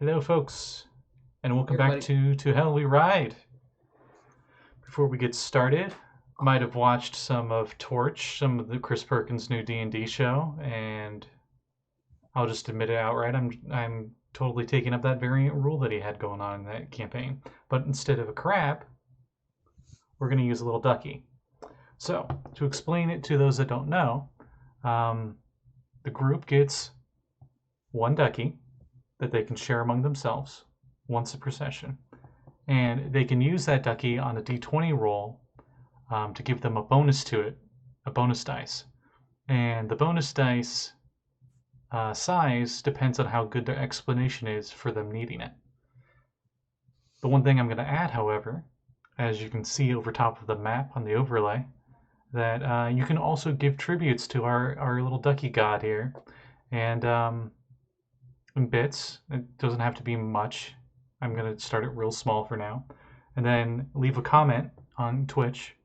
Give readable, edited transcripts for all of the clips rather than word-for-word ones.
Hello, folks, and welcome Hey, back everybody. to Hell We Ride. Before we get started, might have watched some of Torch, some of the Chris Perkins' new D&D show, and I'll just admit it outright. I'm totally taking up that variant rule that he had going on in that campaign. But instead of a crab, we're going to use a little ducky. So, to explain it to those that don't know, um, the group gets one ducky that they can share among themselves once per session. And they can use that ducky on a d20 roll to give them a bonus to it, a bonus dice. And the bonus dice size depends on how good their explanation is for them needing it. The one thing I'm going to add, however, as you can see over top of the map on the overlay, that you can also give tributes to our little ducky god here, and in bits. It doesn't have to be much. I'm going to start it real small for now, and then leave a comment on Twitch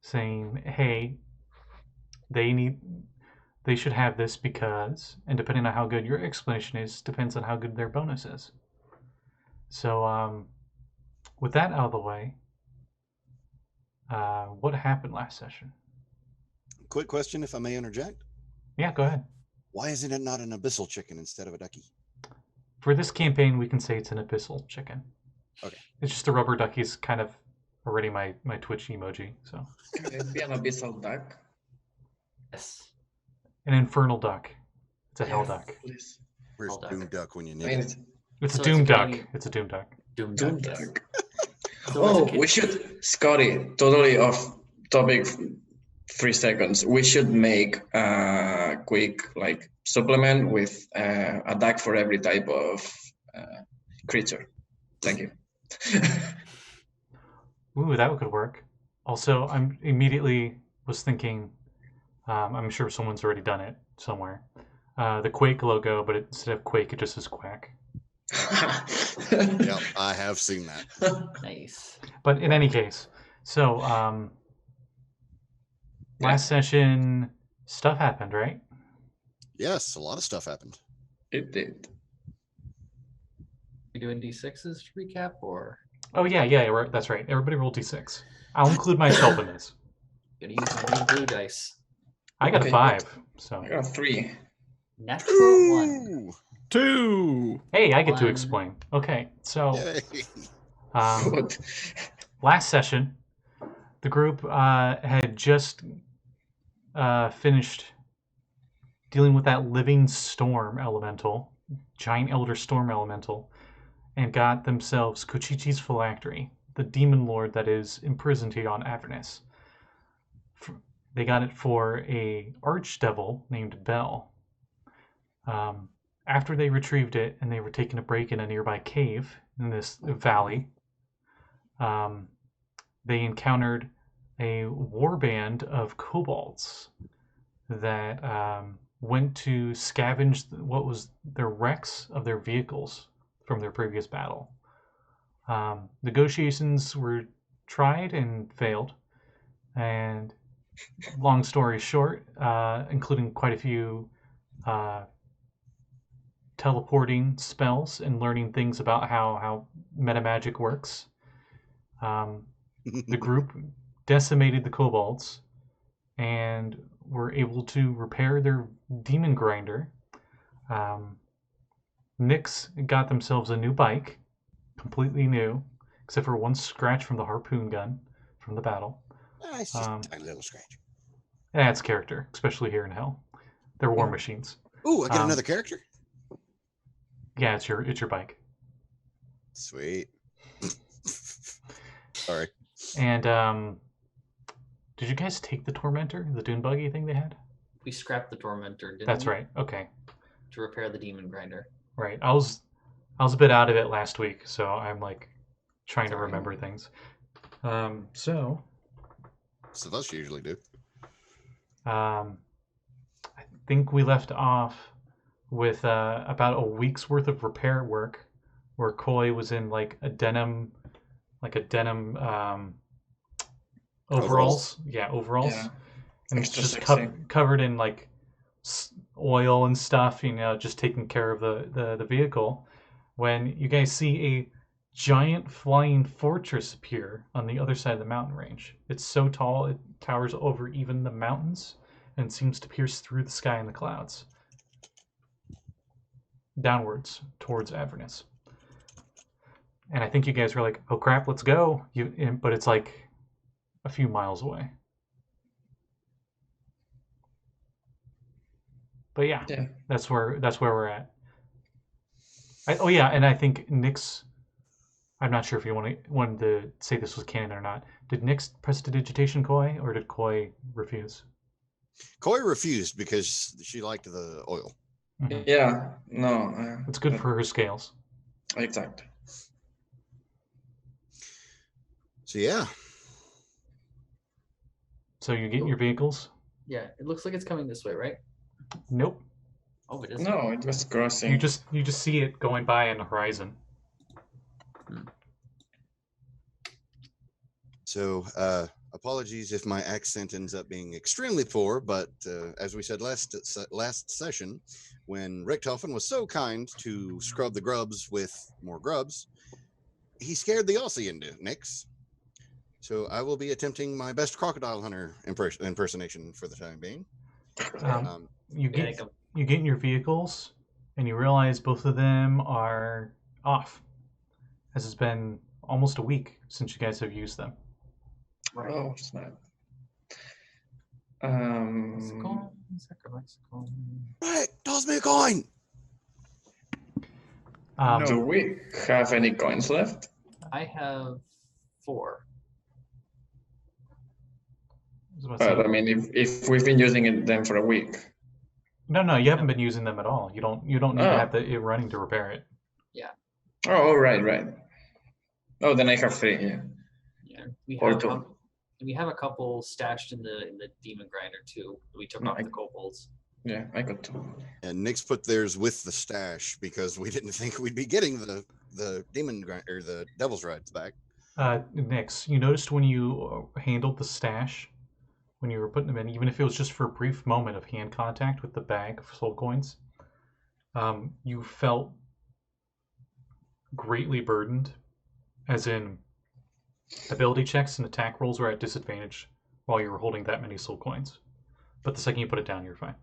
saying, "Hey, they should have this because," and depending on how good your explanation is, depends on how good their bonus is. So, with that out of the way, what happened last session? Quick question, if I may interject. Yeah, go ahead. Why isn't it not an abyssal chicken instead of a ducky? For this campaign, we can say it's an abyssal chicken. Okay. It's just a rubber ducky's kind of already my Twitch emoji. So Can it be an abyssal duck? Yes. an infernal duck. It's a hell Yes, duck. please. Where's Hold on. Doom Duck when you I need mean, it? it's It's So a doom it's a duck. Canadian- It's a doom duck. Doom Doom Duck, yes. duck. So Oh, it's a we should, Scotty, totally off topic, 3 seconds. We should make a quick supplement with a duck for every type of creature. Thank you. Ooh, that could work. Also, I'm immediately was thinking. I'm sure someone's already done it somewhere. The Quake logo, but instead of Quake, it just says Quack. Yep, I have seen that. nice. But in any case, so last session stuff happened, right? Yes, a lot of stuff happened. It did. We doing D6s to recap or Oh yeah, that's right. Everybody roll d6. I'll include myself in this. gonna use my new blue dice? I got Okay. a 5, so I got 3. Natural one. Ooh, 2. hey, I get to One. explain. Okay, so yay. Good. last session, the group had just finished dealing with that living storm elemental, giant elder storm elemental, and got themselves Kochichi's phylactery, the demon lord that is imprisoned here on Avernus. They got it for a archdevil named Bell. After they retrieved it and they were taking a break in a nearby cave in this valley, they encountered a warband of kobolds that went to scavenge what was their wrecks of their vehicles from their previous battle. Negotiations were tried and failed, and long story short, including quite a few teleporting spells and learning things about how metamagic works, the group decimated the kobolds and were able to repair their demon grinder. Nyx got themselves a new bike, completely new, except for one scratch from the harpoon gun from the battle. It's just a tiny little scratch. It adds character, especially here in Hell. They're war machines. Ooh, I get Um, another character? Yeah, it's your bike. Sweet. Sorry. And did you guys take the Tormentor, the dune buggy thing they had? We scrapped the tormentor, didn't That's we? right. Okay, To repair the demon grinder. right. I was a bit out of it last week, so I'm like trying to Sorry. remember things. So that's usually do. I think we left off with about a week's worth of repair work, where Koi was in like a denim overalls. Yeah, overalls. Yeah. And it's Extra just sexy. covered in like oil and stuff, just taking care of the vehicle. when you guys see a giant flying fortress appear on the other side of the mountain range. It's so tall it towers over even the mountains and seems to pierce through the sky and the clouds. Downwards towards Avernus. And I think you guys were like, oh crap, let's go. But it's like a few miles away. But yeah, that's where we're at. And I think Nix, I'm not sure if you wanted to say this was canon or not. Did Nix prestidigitation Koi, or did Koi refuse? Koi refused because she liked the oil. Mm-hmm. Yeah, no. It's good for her scales. Exactly. So yeah. So you get your vehicles? Yeah, it looks like it's coming this way, right? Nope. Oh, it isn't. No, it was crossing. You just see it going by on the horizon. So apologies if my accent ends up being extremely poor, but as we said last session, when Richtofen was so kind to scrub the grubs with more grubs, he scared the Aussie into Nix. So I will be attempting my best crocodile hunter impersonation for the time being. You get in your vehicles, and you realize both of them are off, as it's been almost a week since you guys have used them. Right. Oh, snap. Right, toss me a coin. Do we have any coins left? I have 4. But I mean, if we've been using them for a week. No, you haven't been using them at all. You don't need to have it running to repair it. Yeah. Oh, right. Oh, then I have 3. Yeah, we have a couple stashed in the demon grinder too. We took off the kobolds. Yeah, I got 2. And Nix put theirs with the stash because we didn't think we'd be getting the demon grinder or the devil's rides back. Nix, you noticed when you handled the stash, when you were putting them in, even if it was just for a brief moment of hand contact with the bag of soul coins, you felt greatly burdened, as in ability checks and attack rolls were at disadvantage while you were holding that many soul coins. But the second you put it down, you're fine.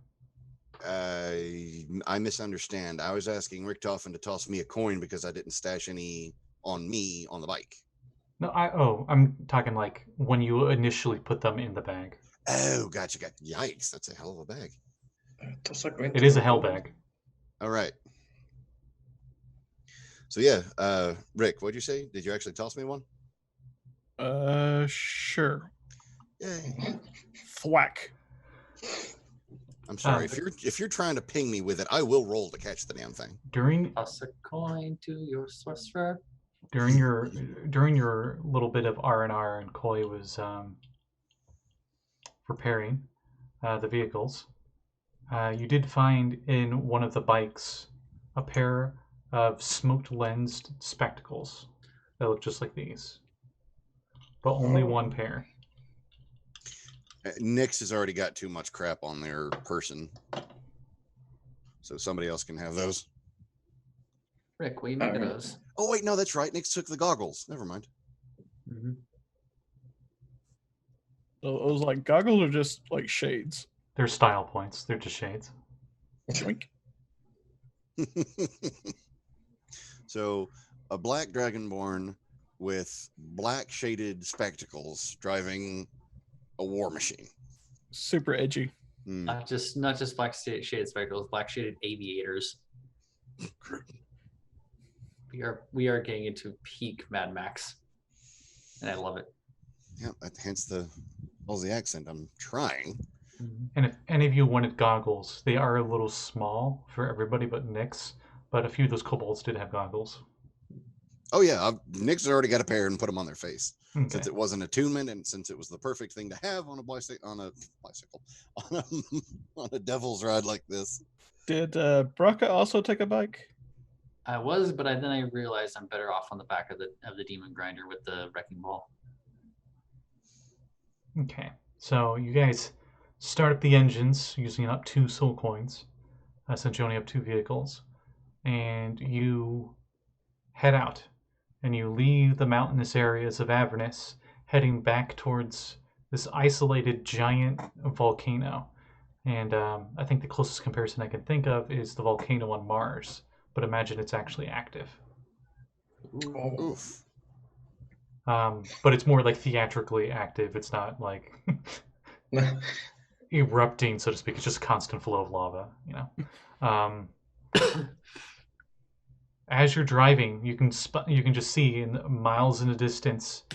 I misunderstand. I was asking Richtofen to toss me a coin because I didn't stash any on me on the bike. No, I'm talking like when you initially put them in the bag. Oh, gotcha. Yikes, that's a hell of a bag. It is a hell bag. All right. So yeah, Rick, what'd you say? Did you actually toss me one? Sure. Yay. Thwack. I'm sorry. If you're trying to ping me with it, I will roll to catch the damn thing. Toss a coin to your sorcerer. During your little bit of R&R, and Koi was repairing the vehicles, you did find in one of the bikes a pair of smoked-lensed spectacles that look just like these, but only one pair. Nix has already got too much crap on their person, so somebody else can have those. Rick, what do you make of those? Oh wait, no, that's right. Nix took the goggles. Never mind. Mm-hmm. So those like goggles or just like shades? They're style points. They're just shades. So a black dragonborn with black shaded spectacles driving a war machine. Super edgy. Not just black shaded spectacles, black shaded aviators. We are getting into peak Mad Max, and I love it. Yeah, hence the Aussie accent. I'm trying. And if any of you wanted goggles, they are a little small for everybody but Nix. But a few of those kobolds did have goggles. Oh yeah, Nix has already got a pair and put them on their face. Okay. Since it was an attunement, and since it was the perfect thing to have on a bicycle, on a devil's ride like this. Did Brakka also take a bike? I was, but then I realized I'm better off on the back of the demon grinder with the wrecking ball. Okay, so you guys start up the engines using up 2 soul coins, since you only have 2 vehicles, and you head out, and you leave the mountainous areas of Avernus, heading back towards this isolated giant volcano. And I think the closest comparison I can think of is the volcano on Mars, but imagine it's actually active. Oof. But it's more like theatrically active. It's not like erupting, so to speak. It's just a constant flow of lava, you know. As you're driving, you can just see in miles in the distance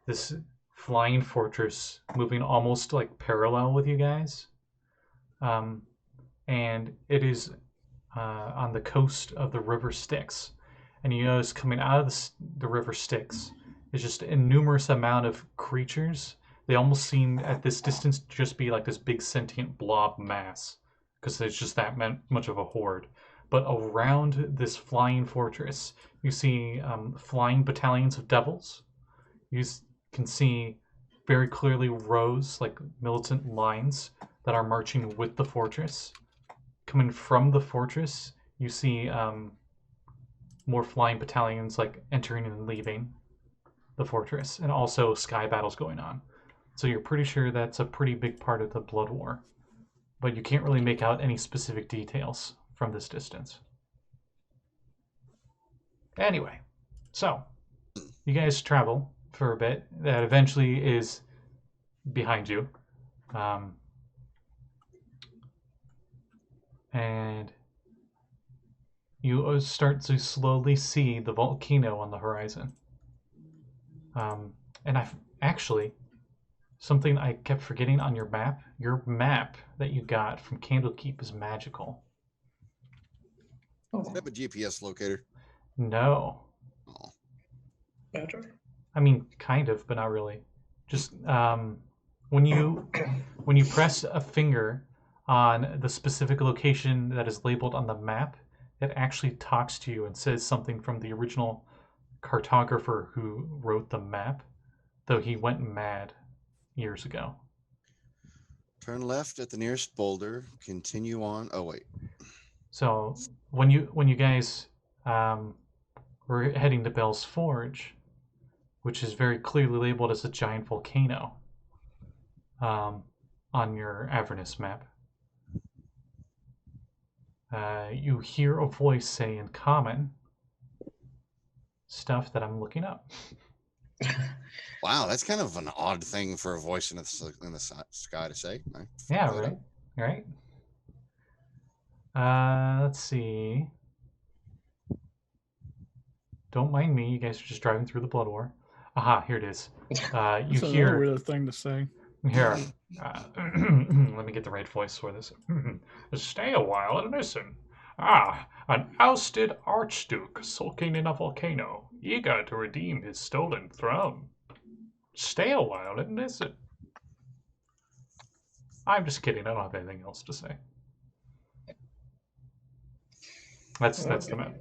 this flying fortress moving almost like parallel with you guys. And it is on the coast of the River Styx. And you notice coming out of the River Styx is just a numerous amount of creatures. They almost seem at this distance to just be like this big sentient blob mass, because there's just that much of a horde. But around this flying fortress, you see flying battalions of devils. You can see very clearly rows, like militant lines, that are marching with the fortress. Coming from the fortress, you see more flying battalions like entering and leaving the fortress, and also sky battles going on. So you're pretty sure that's a pretty big part of the Blood War, but you can't really make out any specific details from this distance. Anyway, so you guys travel for a bit. That eventually is behind you. And you start to slowly see the volcano on the horizon. And I've actually, something I kept forgetting on your map that you got from Candlekeep is magical. Does it have a GPS locator? No. Oh. Better. I mean, kind of, but not really. Just when you press a finger on the specific location that is labeled on the map, it actually talks to you and says something from the original cartographer who wrote the map, though he went mad years ago. Turn left at the nearest boulder. Continue on. Oh wait. So when you guys were heading to Bell's Forge, which is very clearly labeled as a giant volcano on your Avernus map, you hear a voice say in common stuff that I'm looking up. Wow, that's kind of an odd thing for a voice in the sky to say. Yeah, right. Let's see. Don't mind me. You guys are just driving through the Blood War. Aha, here it is. You That's hear. a weird thing to say. Here, let me get the right voice for this. Stay a while and listen. An ousted archduke sulking in a volcano, eager to redeem his stolen throne. Stay a while and listen. I'm just kidding. I don't have anything else to say. That's the map.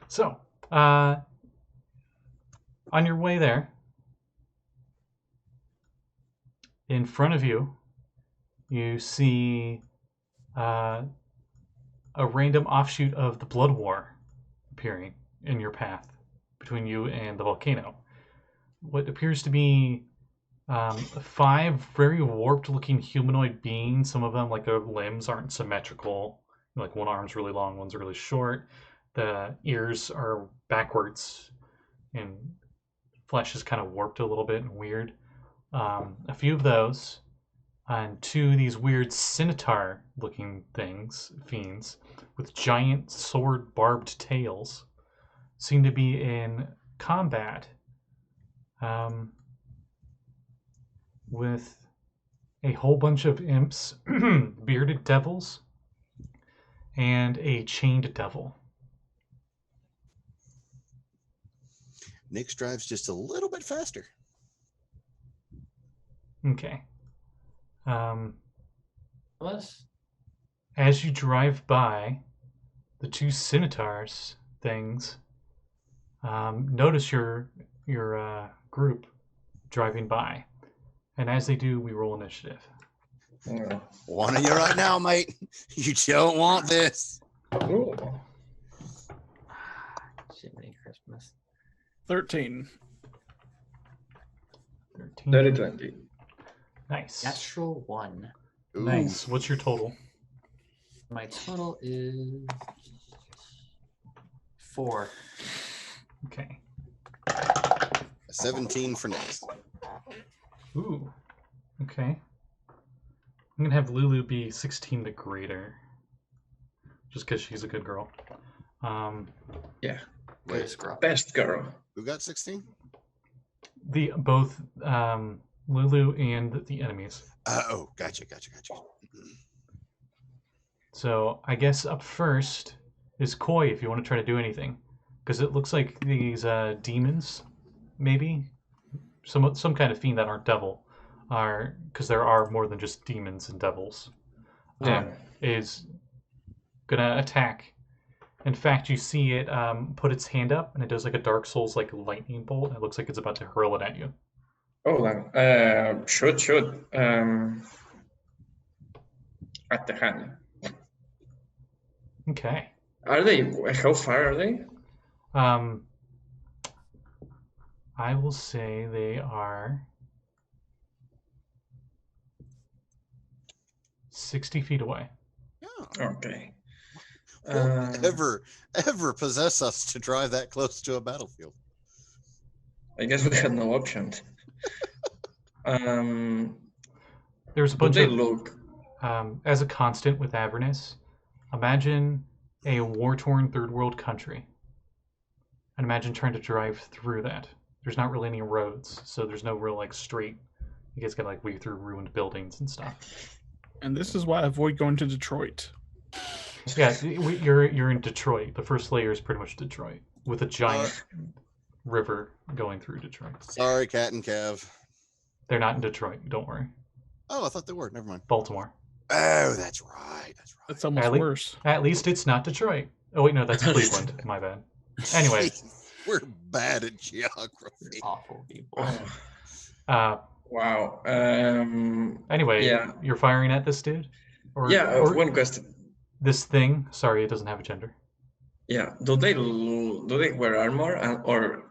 So, on your way there, in front of you, you see a random offshoot of the Blood War appearing in your path between you and the volcano. What appears to be 5 very warped-looking humanoid beings. Some of them, like their limbs, aren't symmetrical. Like one arm's really long, one's really short. The ears are backwards, and flesh is kind of warped a little bit and weird. A few of those, and 2 of these weird scimitar-looking fiends, with giant sword-barbed tails, seem to be in combat with a whole bunch of imps, bearded devils, and a chained devil. Nix drives just a little bit faster. Okay. What? As you drive by the 2 scimitars things, notice your group driving by. And as they do, we roll initiative. Yeah. One of you right now, mate. You don't want this. Ooh. Jiminy Christmas. 13. 13. 30, 20. Nice. Natural 1. Ooh. Nice. What's your total? My total is 4. Okay. A 17 for next. Ooh. Okay. I'm gonna have Lulu be 16 to greater, just because she's a good girl. Yeah. Wait, Good girl. Best girl. who got 16? Both Lulu and the enemies. Oh, gotcha. So I guess up first is Koi if you want to try to do anything, because it looks like these demons, maybe some kind of fiend that aren't devil, are because there are more than just demons and devils. Yeah. Is gonna attack. In fact, you see it put its hand up, and it does like a Dark Souls like lightning bolt. It looks like it's about to hurl it at you. Oh, then. Shoot. At the hand. Okay. Are they? How far are they? I will say they are 60 feet away. Oh. Okay. Won't ever possess us to drive that close to a battlefield. I guess we had no option. There's a Do bunch they of look? as a constant with Avernus. Imagine a war-torn third world country, and imagine trying to drive through that. There's not really any roads, so there's no real like straight. You guys gotta like weave through ruined buildings and stuff. And this is why I avoid going to Detroit. Yeah, you're in Detroit. The first layer is pretty much Detroit with a giant river going through Detroit. Sorry, Cat and Kev. They're not in Detroit. Don't worry. Oh, I thought they were. Never mind. Baltimore. Oh, that's right. That's almost At lea- worse. At least it's not Detroit. Oh wait, no, that's Cleveland. My bad. Anyway, We're bad at geography. Awful people. Wow. Anyway, Yeah. you're firing at this dude? Or, Yeah. or One question. this thing? Sorry, it doesn't have a gender. Yeah. Do they wear armor or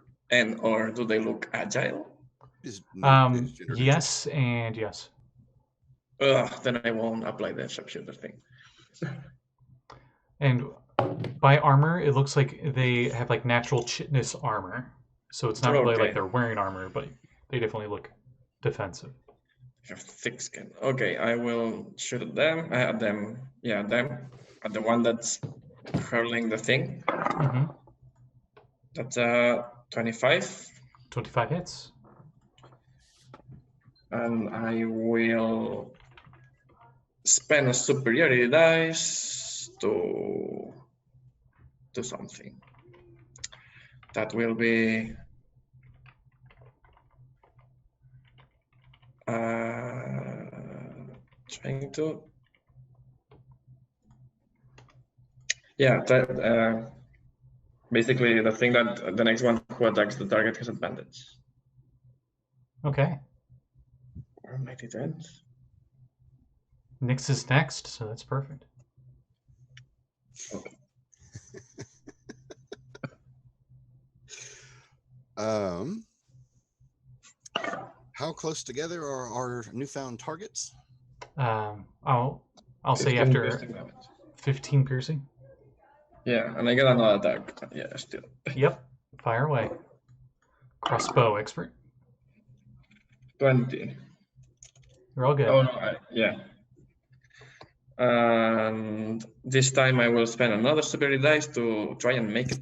do they look agile? Is gender neutral. Yes and yes. Then I won't apply the sharpshooter thing. And by armor, it looks like they have like natural chitness armor. So it's not really Okay. like they're wearing armor, but they definitely look defensive. They have thick skin. Okay, I will shoot at them. At them. Yeah, them. At the one that's hurling the thing. Mm-hmm. That's 25. 25 hits. And I will spend a superiority dice to do something. That will be trying to. Yeah, that basically the thing that the next one who attacks the target has advantage. Okay. Where might it end? Nyx is next, so that's perfect. Okay. How close together are our newfound targets? I'll say 15 after piercing damage. 15 piercing. Yeah, and I get another attack. Yeah, still. Yep. Fire away. Crossbow expert. 20. You're all good. Oh no, yeah. And this time I will spend another superiority dice to try and make it.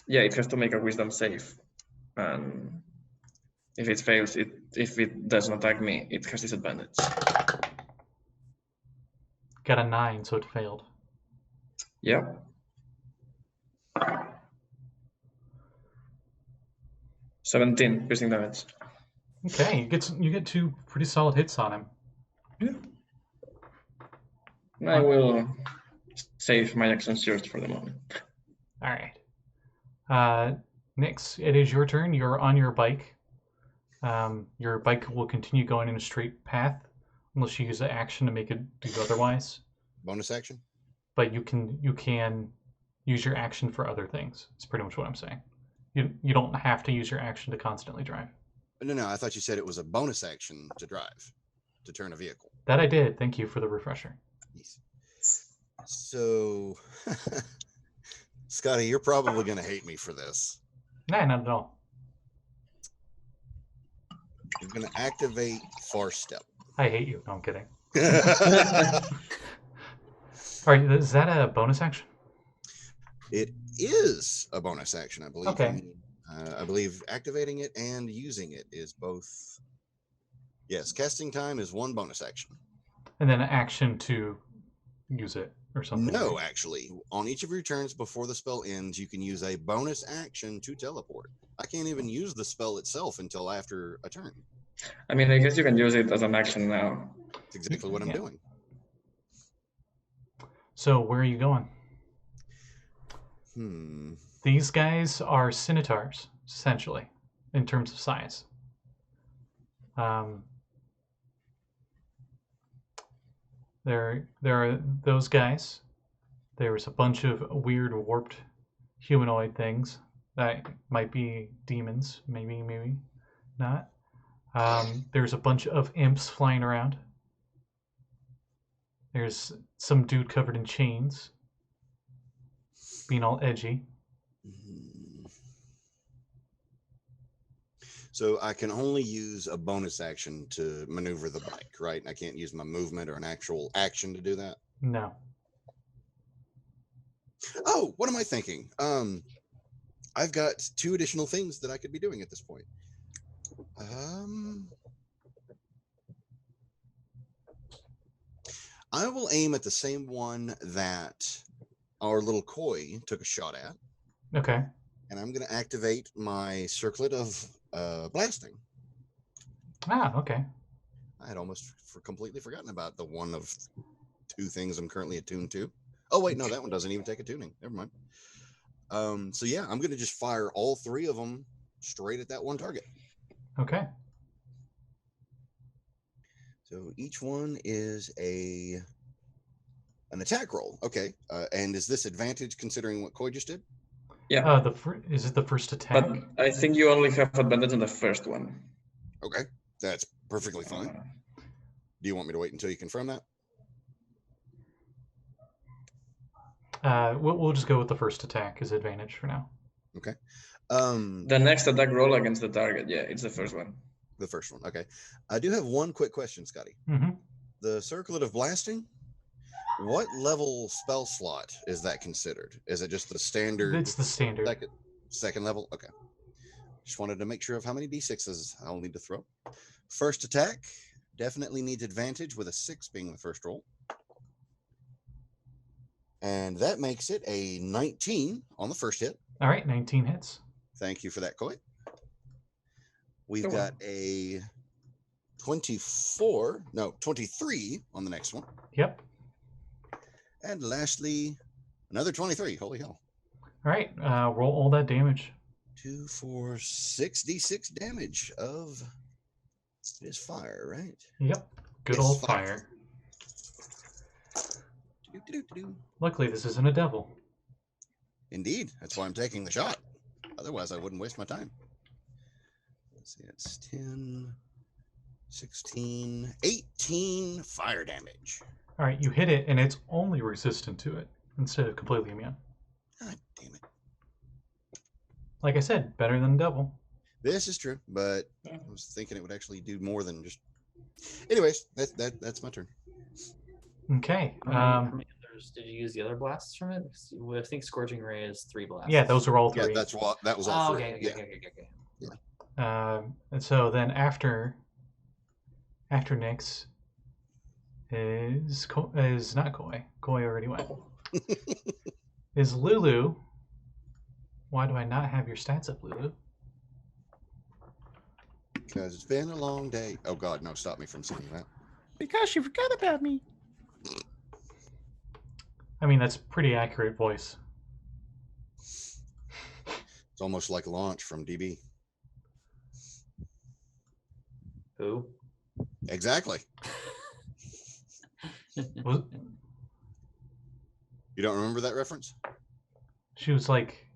Yeah, it has to make a wisdom save. And if it fails, if it doesn't attack me, it has disadvantage. Got a 9, so it failed. Yeah. $17 piercing damage. Okay, you get 2 pretty solid hits on him. Yeah. I will save my action surge for the moment. All right. Nyx, it is your turn. You're on your bike. Your bike will continue going in a straight path unless you use an action to make it do otherwise. Bonus action? but you can use your action for other things. It's pretty much what I'm saying. You don't have to use your action to constantly drive. No, I thought you said it was a bonus action to drive, to turn a vehicle. That I did. Thank you for the refresher. Yes. So, Scotty, you're probably going to hate me for this. Nah, not at all. I'm going to activate Far Step. I hate you. No, I'm kidding. All right, is that a bonus action? It is a bonus action, I believe. Okay. I believe activating it and using it is both. Yes, casting time is one bonus action. And then an action to use it or something. No, actually. On each of your turns before the spell ends, you can use a bonus action to teleport. I can't even use the spell itself until after a turn. I mean, I guess you can use it as an action now. That's exactly what I'm doing. So where are you going? These guys are scimitars, essentially, in terms of size. There are those guys. There's a bunch of weird warped humanoid things that might be demons, maybe not. There's a bunch of imps flying around. There's some dude covered in chains, being all edgy. So I can only use a bonus action to maneuver the bike, right? I can't use my movement or an actual action to do that? No. Oh, what am I thinking? I've got 2 additional things that I could be doing at this point. I will aim at the same one that our little koi took a shot at. Okay. And I'm going to activate my circlet of blasting. Ah, okay. I had almost completely forgotten about the one of 2 things I'm currently attuned to. Oh, wait, no, that one doesn't even take a tuning. Never mind. So, yeah, I'm going to just fire all 3 of them straight at that one target. Okay. So each one is an attack roll. Okay. And is this advantage considering what Koi just did? Yeah. Is it the first attack? But I think you only have advantage on the first one. Okay. That's perfectly fine. Do you want me to wait until you confirm that? We'll just go with the first attack as advantage for now. Okay. The next attack roll against the target. Yeah, it's the first one. The first one. Okay. I do have one quick question, Scotty. Mm-hmm. The Circlet of Blasting, what level spell slot is that considered? Is it just the standard? It's the standard. Second level? Okay. Just wanted to make sure of how many d6s I'll need to throw. First attack, definitely needs advantage with a 6 being the first roll. And that makes it a 19 on the first hit. All right, 19 hits. Thank you for that, Koi. We've got a 23 on the next one. Yep. And lastly, another 23. Holy hell. All right, roll all that damage. 2, 4, 6 d6 damage of it is fire, right? Yep. Good Yes, old fire. Luckily, this isn't a devil. Indeed. That's why I'm taking the shot. Otherwise, I wouldn't waste my time. Let's see. It's 10, 16, 18 fire damage. All right, you hit it, and it's only resistant to it instead of completely immune. God damn it. Like I said, better than devil. This is true, but I was thinking it would actually do more than just. Anyways, that's my turn. Okay. How many others did you use the other blasts from it? I think Scorching Ray is 3 blasts. Yeah, those are all 3. Yeah, that was all 3. Okay. And so then after Nyx is not Koi. Koi already went. Is Lulu. Why do I not have your stats up, Lulu? Because it's been a long day. Oh God, no! Stop me from saying that. Because you forgot about me. I mean, that's pretty accurate voice. It's almost like Launch from DB. Who? Exactly. Was, You don't remember that reference? She was like,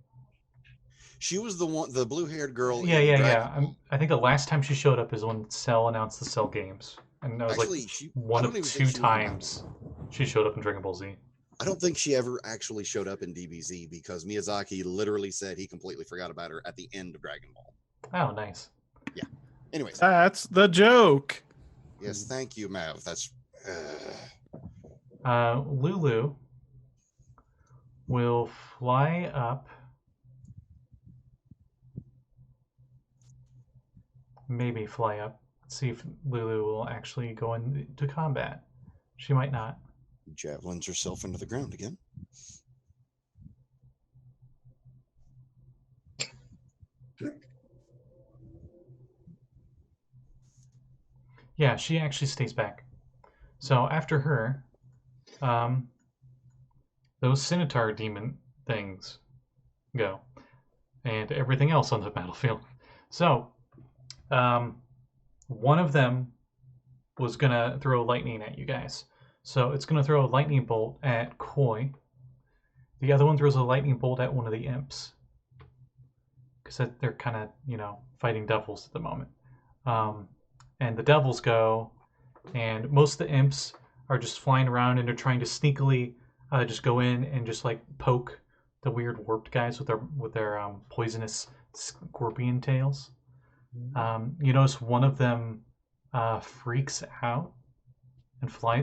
She was the blue-haired girl. yeah, in yeah, Dragon yeah. I think the last time she showed up is when Cell announced the Cell games, and that was Actually, like I one don't of even think two she was in that times she showed up in Dragon Ball Z. I don't think she ever actually showed up in DBZ because Miyazaki literally said he completely forgot about her at the end of Dragon Ball. Oh, nice. Yeah. Anyways. That's the joke. Yes, thank you, Mav. That's. Lulu will fly up. Maybe fly up. Let's see if Lulu will actually go into combat. She might not. Javelins herself into the ground again. Yeah, she actually stays back. So after her, those Scimitar demon things go, and everything else on the battlefield. So, one of them was gonna throw lightning at you guys. So it's gonna throw a lightning bolt at Koi. The other one throws a lightning bolt at one of the imps, because they're kind of, fighting devils at the moment. And the devils go, and most of the imps are just flying around, and they're trying to sneakily just go in and just like poke the weird warped guys with their poisonous scorpion tails. You notice one of them freaks out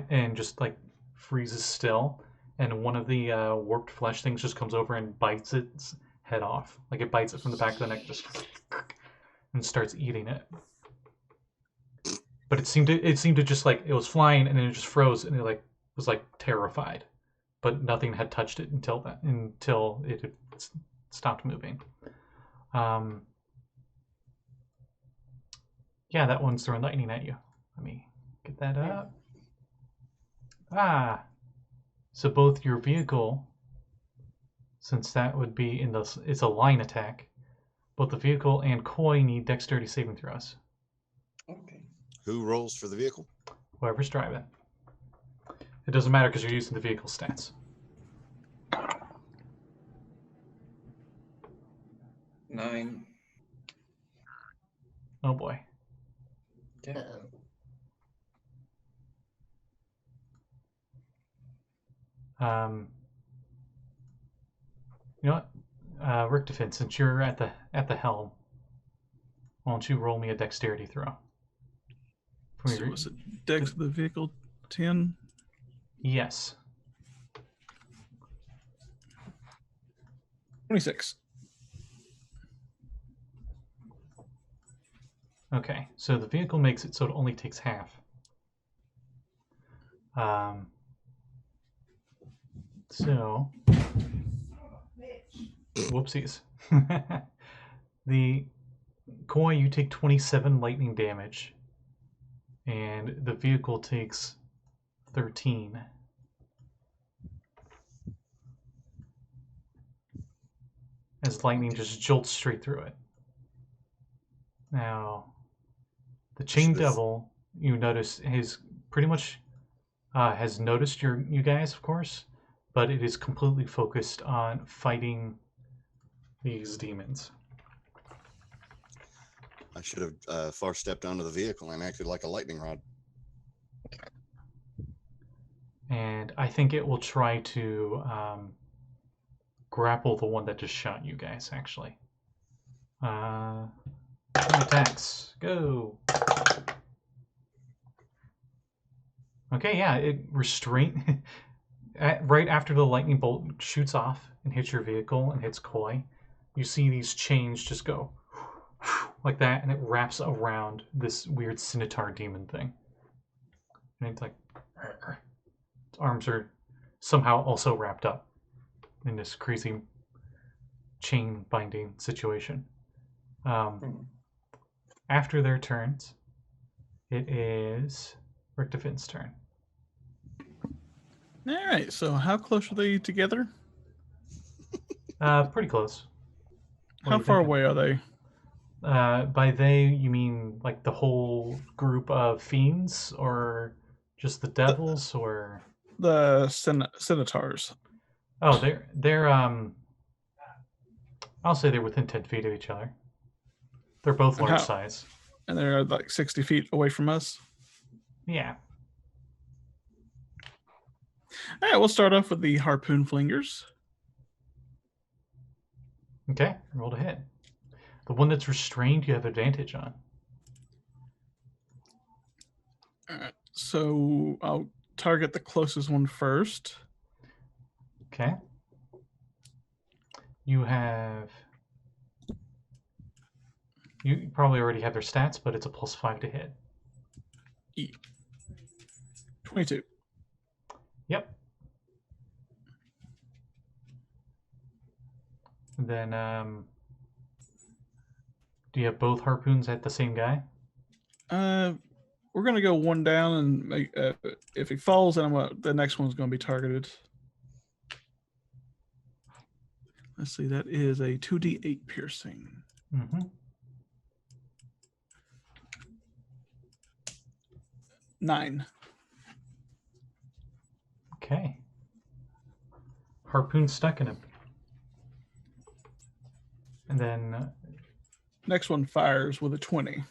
and just like freezes still, and one of the warped flesh things just comes over and bites its head off. Like it bites it from the back of the neck, just and starts eating it. But it seemed to just like it was flying and then it just froze and it was terrified, but nothing had touched it until it had stopped moving. Yeah, that one's throwing lightning at you. Let me get that up. So both your vehicle, since that would be it's a line attack, both the vehicle and Koi need dexterity saving throws. Okay. Who rolls for the vehicle? Whoever's driving. It doesn't matter because you're using the vehicle stats. 9. Oh boy. Okay. You know what? Richtofen, since you're at the helm, why don't you roll me a dexterity throw? So was it dex of the vehicle 10? Yes. 26. Okay, so the vehicle makes it so it only takes half. So, whoopsies. The Koi, you take 27 lightning damage, and the vehicle takes 13. As lightning just jolts straight through it. Now, the Chain Devil, you notice, has pretty much has noticed you guys, of course, but it is completely focused on fighting these demons. I should have far stepped onto the vehicle and acted like a lightning rod. And I think it will try to grapple the one that just shot you guys, actually. 20 attacks. Go! Okay, yeah, it restrain... right after the lightning bolt shoots off and hits your vehicle and hits Koi, you see these chains just go like that, and it wraps around this weird scimitar demon thing. And it's like... its arms are somehow also wrapped up in this crazy chain binding situation. After their turns, it is Richtofen's turn. All right, so how close are they together? Pretty close. How far away are they? By they, you mean like the whole group of fiends, or just the devils, or the Senators? Oh, they're I'll say they're within 10 feet of each other. They're both And large how- size. And they're like 60 feet away from us. Yeah. All right, we'll start off with the harpoon flingers. Okay, roll to hit. The one that's restrained, you have advantage on. All right, so I'll target the closest one first. Okay. You probably already have their stats, but it's a +5 to hit. 22. Yep. And then, do you have both harpoons at the same guy? We're gonna go one down, and make, if he falls, then the next one's gonna be targeted. Let's see, that is a 2d8 piercing. Mm-hmm. 9. Okay. Harpoon stuck in him. And then Next one fires with a 20.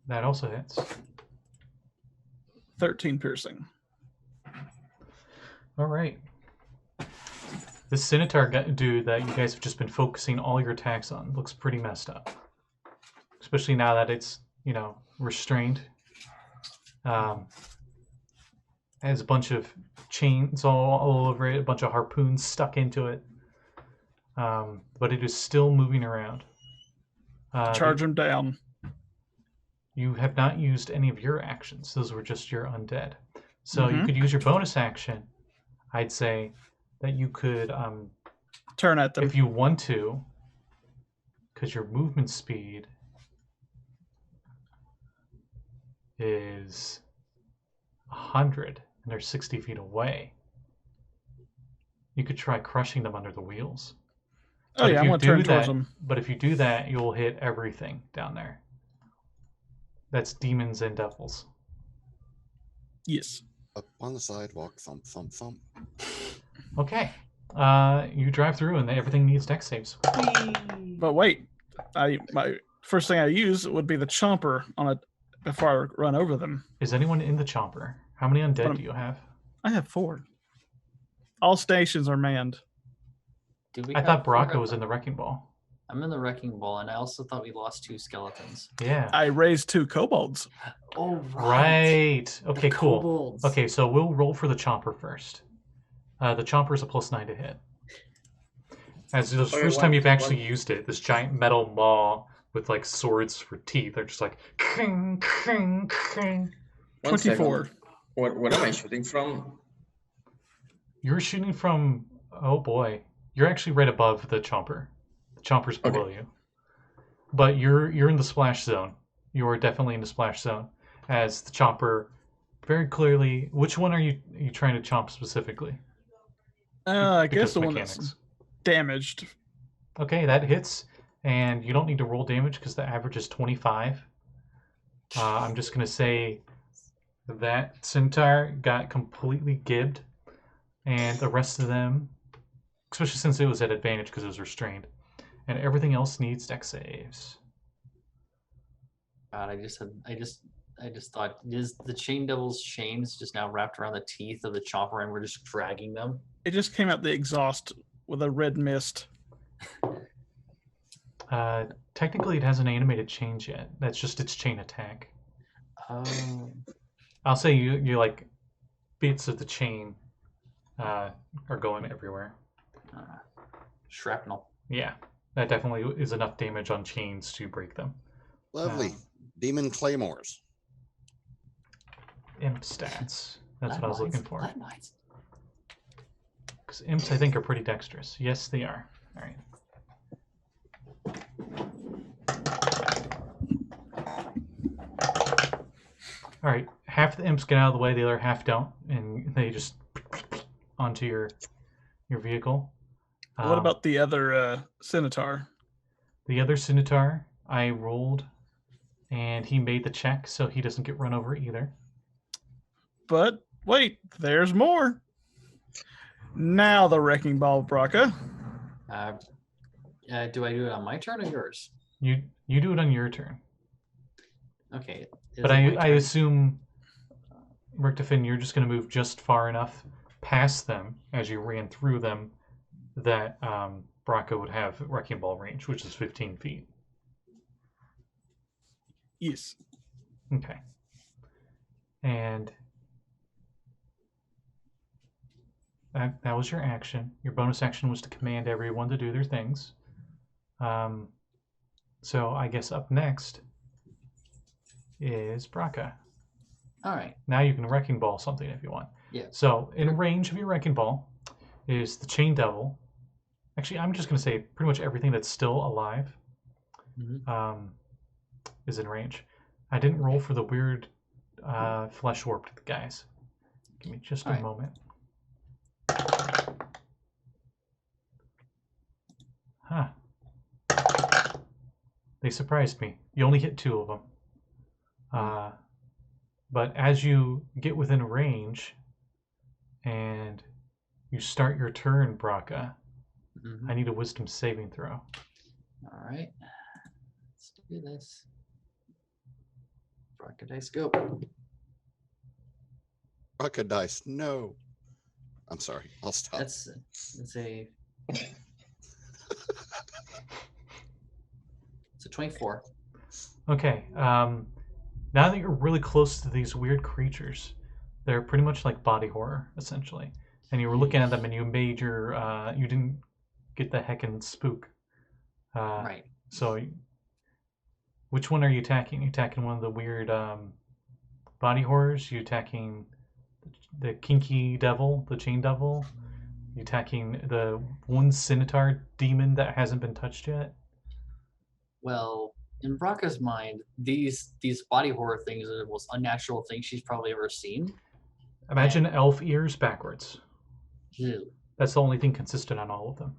that also hits. 13 piercing. All right. This Scimitar dude that you guys have just been focusing all your attacks on looks pretty messed up. Especially now that it's, restrained. Has a bunch of chains all over it, a bunch of harpoons stuck into it. But it is still moving around. Charge him down. You have not used any of your actions. Those were just your undead. So you could use your bonus action. I'd say that you could, Turn at them. if you want to, because your movement speed is 100 and they're 60 feet away. You could try crushing them under the wheels. Oh But yeah, if I'm you gonna turn do towards that- them. But if you do that, you'll hit everything down there. That's demons and devils. Yes. Up on the sidewalk, thump, thump, thump. Okay. You drive through and everything needs dex saves. But wait, my first thing I use would be the chomper on it before I run over them. Is anyone in the chomper? How many undead But do you have? I have 4. All stations are manned. I thought Brakka was in the wrecking ball. I'm in the wrecking ball, and I also thought we lost 2 skeletons. Yeah. I raised 2 kobolds. Oh, Right. Okay, The cool. kobolds. Okay, so we'll roll for the chomper first. The chomper is a +9 to hit. As the first time you've actually used it, this giant metal maw with like swords for teeth, they're just like kring, kring, kring. 24. Second. What am I shooting from? You're shooting from, oh boy, you're actually right above the chomper. The chomper's below you, but you're in the splash zone. You are definitely in the splash zone, as the chomper very clearly. Which one are you trying to chomp specifically? I Because guess the one mechanics. that's damaged. Okay, that hits, and you don't need to roll damage because the average is 25. I'm just gonna say that Centaur got completely gibbed, and the rest of them, especially since it was at advantage because it was restrained, and everything else needs dex saves. God, I just thought, is the chain devil's chains just now wrapped around the teeth of the chopper, and we're just dragging them? It just came out the exhaust with a red mist. Technically, it hasn't animated chains yet. That's just its chain attack. Oh, I'll say you like bits of the chain are going everywhere. shrapnel. Yeah, that definitely is enough damage on chains to break them. Lovely. Demon claymores. Imp stats. That's what I was looking for. Landmines. Because imps, I think, are pretty dexterous. Yes, they are. All right. All right. Half the imps get out of the way, the other half don't, and they just onto your vehicle. What about the other Centaur? the other Scimitar? I rolled, and he made the check, so he doesn't get run over either. But wait, there's more. Now the Wrecking Ball, Brakka. Do I do it on my turn or yours? You do it on your turn. Okay. But I assume, Richtofen, you're just going to move just far enough past them as you ran through them that Brakka would have Wrecking Ball range, which is 15 feet. Yes. Okay. And that was your action. Your bonus action was to command everyone to do their things. So I guess up next is Brakka. All right. Now you can Wrecking Ball something if you want. Yeah. So in range of your Wrecking Ball is the Chain Devil. Actually, I'm just going to say pretty much everything that's still alive is in range. I didn't roll for the weird flesh warped guys. Give me just a moment. Huh. They surprised me. You only hit 2 of them. But as you get within range and you start your turn, Brakka, I need a wisdom saving throw. All right. Let's do this. Brakka dice go. Brakka dice, no. I'm sorry. I'll stop. That's a... It's a 24. Okay. Now that you're really close to these weird creatures, they're pretty much like body horror, essentially. And you were looking at them and you made your... you didn't get the heckin' spook. Right. So which one are you attacking? You attacking one of the weird body horrors? You attacking the kinky devil, the chain devil? You attacking the one scimitar demon that hasn't been touched yet? Well, in Brakka's mind, these body horror things are the most unnatural things she's probably ever seen. Imagine elf ears backwards. Ew. That's the only thing consistent on all of them.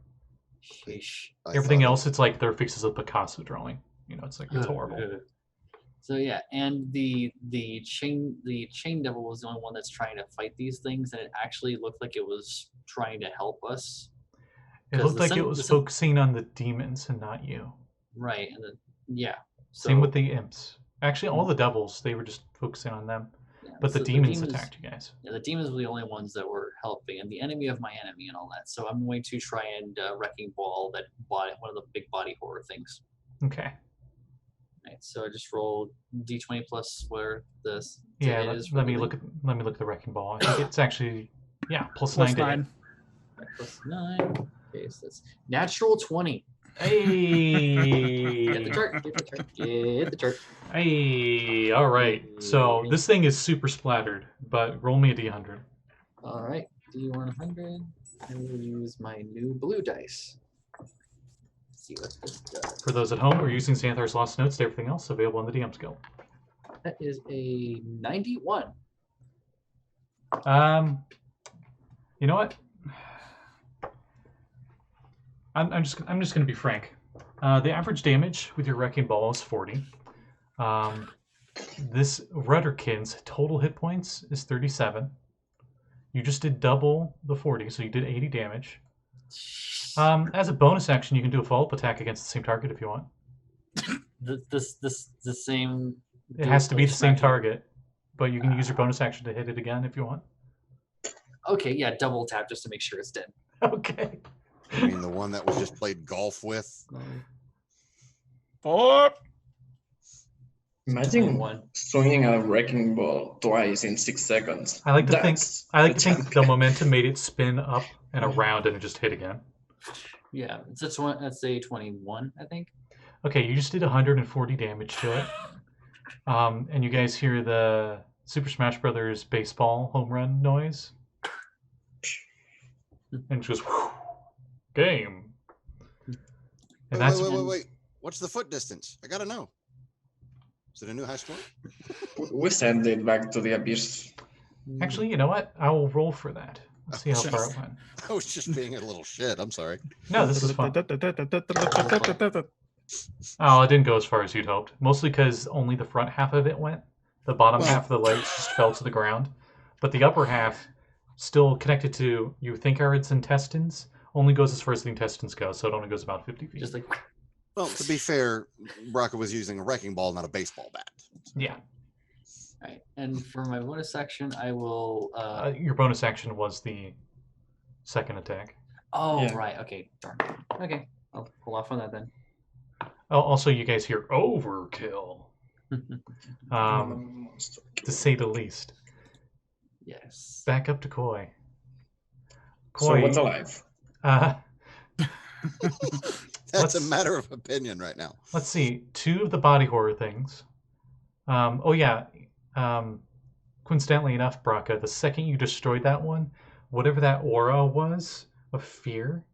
Sheesh. Everything else, it's like their faces a Picasso drawing. You know, it's like it's horrible. So yeah, and the chain devil was the only one that's trying to fight these things, and it actually looked like it was trying to help us. It looked like it was focusing on the demons and not you. Right, and so, same with the imps. Actually, all the devils, they were just focusing on them. Yeah, but the demons attacked you guys. Yeah, the demons were the only ones that were helping, and the enemy of my enemy and all that. So I'm going to try and Wrecking Ball one of the big body horror things. Okay. Right, so I just rolled d20 plus where this. Yeah, let me look at the Wrecking Ball. I think it's actually plus 9. Right, plus 9. Okay, so that's natural 20. Hey! Get the chart. Get the chart. Hey! All right. So this thing is super splattered, but roll me a d100. All right, d100. I will use my new blue dice. Let's see what this does. For those at home, we're using Xanthar's Lost Notes to everything else available on the DM skill. That is a 91. You know what? I'm just going to be frank. The average damage with your Wrecking Ball is 40. This Rudderkin's total hit points is 37. You just did double the 40, so you did 80 damage. As a bonus action, you can do a follow-up attack against the same target if you want. The same. It has to be the same target, but you can use your bonus action to hit it again if you want. Okay, yeah, double tap just to make sure it's dead. Okay. I mean, the one that we just played golf with. 4. Imagine swinging a Wrecking Ball twice in 6 seconds. I like to think the momentum made it spin up and around, and it just hit again. Yeah, that's a 21, I think. Okay, you just did 140 damage to it, and you guys hear the Super Smash Brothers baseball home run noise, and it just goes. Game. And wait. What's the foot distance? I gotta know. Is it a new high score? We send it back to the abyss. Actually, you know what? I will roll for that. Let's see how far it went. I was just being a little shit. I'm sorry. No, this is fun. Oh, it didn't go as far as you'd hoped. Mostly because only the front half of it went. The bottom half of the legs just fell to the ground. But the upper half, still connected to, you think are its intestines, only goes as far as the intestines go, so it only goes about 50 feet. Just like, Well, to be fair, Brakka was using a wrecking ball, not a baseball bat. Yeah. right. And for my bonus action, I will. Your bonus action was the second attack. Oh, Yeah. right. Okay. Darn. Okay. I'll pull off on that then. Oh, also, you guys hear overkill, to say the least. Yes. Back up to Koi. So what's alive? That's a Let's- matter of opinion right now. Let's see. 2 of the body horror things. Coincidentally enough, Brakka, the second you destroyed that one, whatever that aura was of fear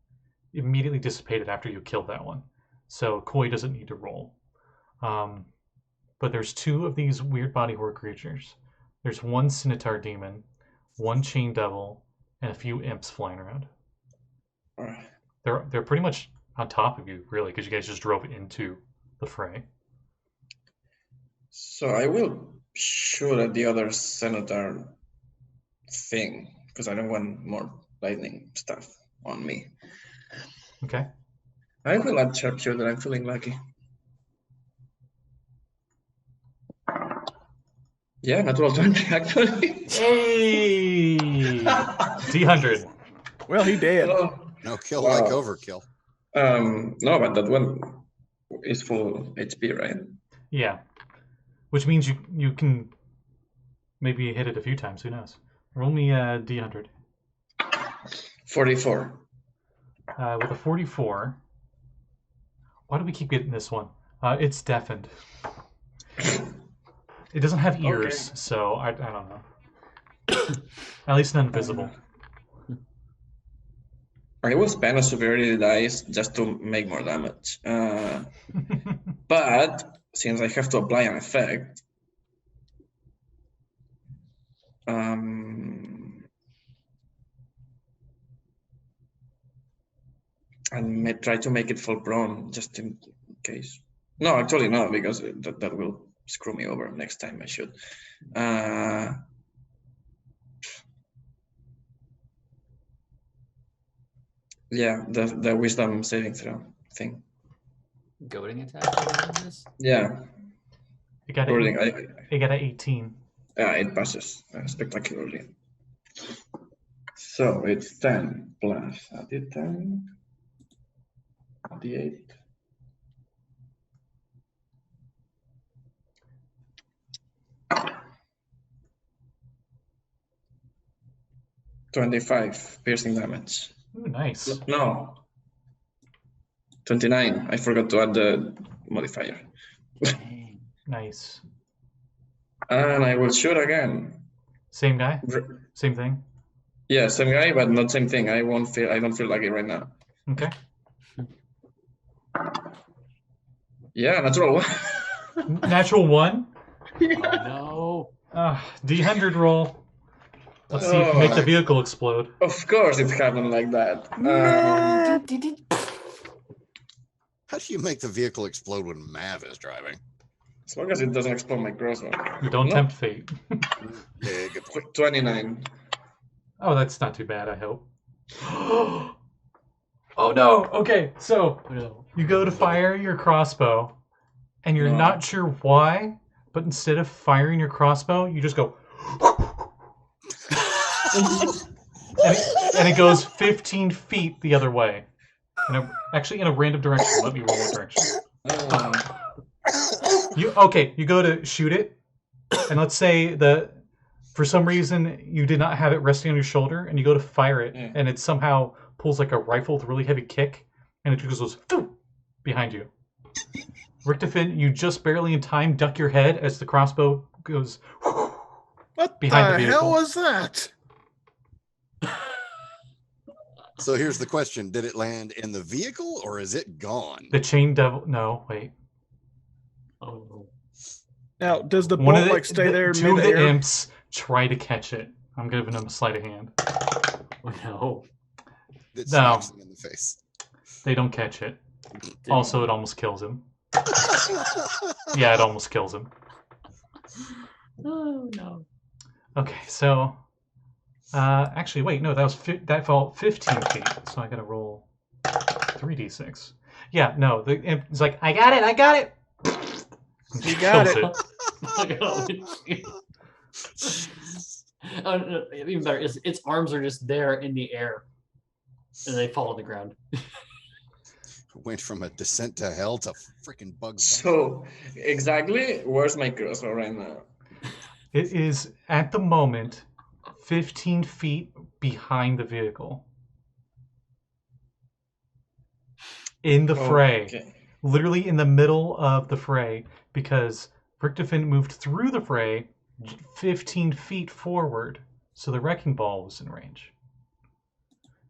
immediately dissipated after you killed that one. So Koi doesn't need to roll. But there's 2 of these weird body horror creatures. There's 1 Scimitar demon, 1 chain devil, and a few imps flying around. Alright. They're pretty much on top of you, really, because you guys just drove into the fray. So I will shoot at the other Senator thing, because I don't want more lightning stuff on me. Okay. I will add sharpshooter, I'm feeling lucky. Yeah, natural 20 actually. Hey! D100. Well, he did. Oh, No kill Wow. like overkill. no, but that one is full HP, right? Yeah. Which means you can maybe hit it a few times. Who knows? Roll me a D100. 44. With a 44. Why do we keep getting this one? It's deafened. It doesn't have ears, Okay. so I don't know. At least none visible. I will spend a severity dice just to make more damage. But since I have to apply an effect, and try to make it fall prone just in case. No, actually no, because that will screw me over next time I should. Yeah, the wisdom saving throw thing. Goading attack. On this? Yeah, It got Goading, it got an 18. it passes spectacularly. So it's 10 plus a d10, a d8. $25 piercing damage. Ooh, nice. No. 29. I forgot to add the modifier. Dang. Nice. And I will shoot again. Same guy? Same thing? Yeah, same guy, but not same thing. I don't feel like it right now. Okay. Yeah, natural one. Natural 1? Oh no. D100 roll. Let's see if you make the vehicle explode. Of course it happened like that. How do you make the vehicle explode when Mav is driving? As long as it doesn't explode my crossbow. Don't No. tempt fate. Yeah, good point. 29. Oh, that's not too bad, I hope. Oh no! Okay, so Oh, no. you go to fire your crossbow, and you're No. not sure why, but instead of firing your crossbow, you just go. and it goes 15 feet the other way. Actually, in a random direction. Let me roll what direction. You go to shoot it, and let's say for some reason you did not have it resting on your shoulder, and you go to fire it, Yeah. and it somehow pulls like a rifle with a really heavy kick, and it just goes behind you. Richtofen, you just barely in time duck your head as the crossbow goes What Behind the the vehicle. hell was that? So here's the question: did it land in the vehicle or is it gone? the chain devil. No, wait. Oh no. Now, does the One bolt of like stay there two of the mid-air? imps try to catch it. I'm giving them a sleight of hand. Oh no. It No. smacks him in the face. They don't catch it. Didn't- Also, it almost kills him. Yeah, it almost kills him. Oh no. Okay, so Actually, wait, no, that fell 15 feet, so I gotta roll 3d6. Yeah, no, the imp is like, I got it. And You got kills it. Oh, no, even better. Its arms are just there in the air, and they fall on the ground. Went from a descent to hell to freaking bugs. So, exactly, where's my crossbow right now? It is, at the moment, 15 feet behind the vehicle. In the fray. Okay. Literally in the middle of the fray, because Richtofen moved through the fray 15 feet forward, so the wrecking ball was in range.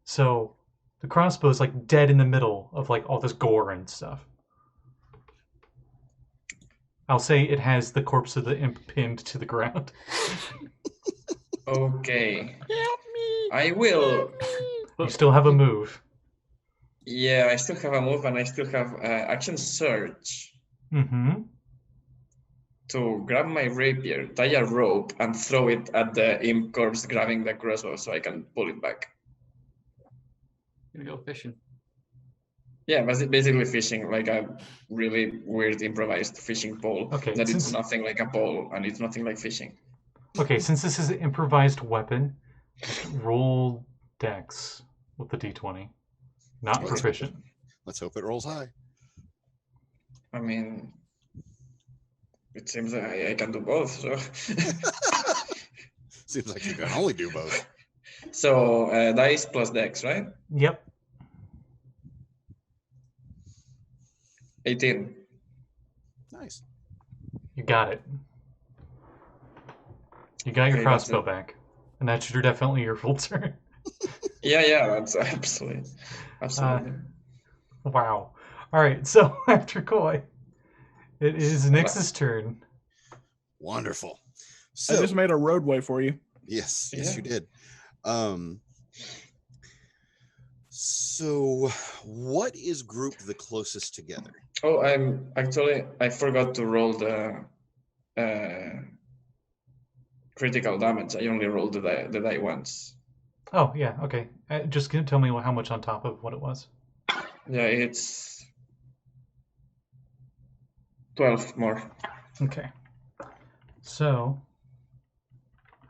So the crossbow is like dead in the middle of like all this gore and stuff. I'll say it has the corpse of the imp pinned to the ground. Okay. Help me! I will. You still have a move. Yeah, I still have a move and I still have action search Mm-hmm. to grab my rapier, tie a rope, and throw it at the imp corpse grabbing the crossbow so I can pull it back. Gonna go fishing. Yeah, basically fishing, like a really weird improvised fishing pole. Okay, That since- it's nothing like a pole and it's nothing like fishing. Okay, since this is an improvised weapon, roll dex with the d20. Not Okay. proficient. Let's hope it rolls high. I mean, it seems that I can do both. So, Seems like you can only do both. so dice plus dex, right? Yep. 18. Nice. You got it. You got your Okay, that's crossbow it. back. And that's definitely your full turn. Yeah, that's absolutely. Wow. Alright, so after Koi, it is Nyx's turn. Wonderful. I So just made a roadway for you. yes, Yeah. you did. So what is grouped the closest together? Oh, I forgot to roll the critical damage. I only rolled the die once. Oh, yeah, okay. Just tell me how much on top of what it was. Yeah, it's 12 more. Okay. So,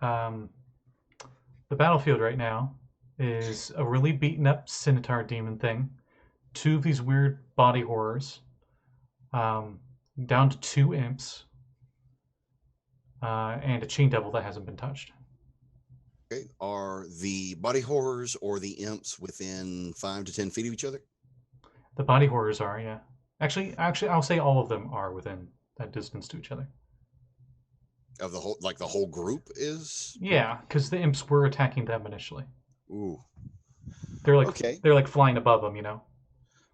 the battlefield right now is a really beaten up Scimitar demon thing, 2 of these weird body horrors, down to 2 imps, and a chain devil that hasn't been touched. Okay. Are the body horrors or the imps within 5 to 10 feet of each other? The body horrors are, yeah. Actually, I'll say all of them are within that distance to each other. Of the whole, like the whole group is? Yeah, because the imps were attacking them initially. Ooh. They're like Okay. they're like flying above them, you know.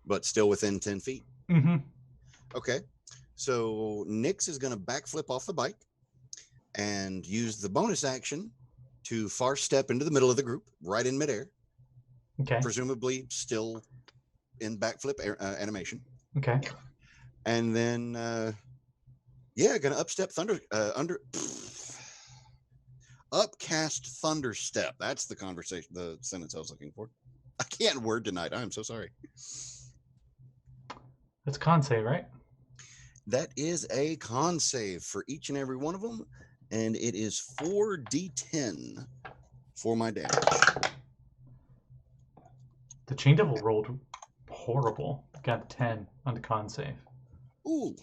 But still within 10 feet. Mm-hmm. Okay. So Nix is going to backflip off the bike and use the bonus action to far step into the middle of the group, right in midair, Okay. presumably still in backflip animation. Okay. And then, going to upcast thunder step. That's the sentence I was looking for. I can't word tonight. I'm so sorry. That's con save, right? That is a con save for each and every one of them, and it is 4d10 for my damage. The chain devil rolled horrible. Got 10 on the con save. Ooh,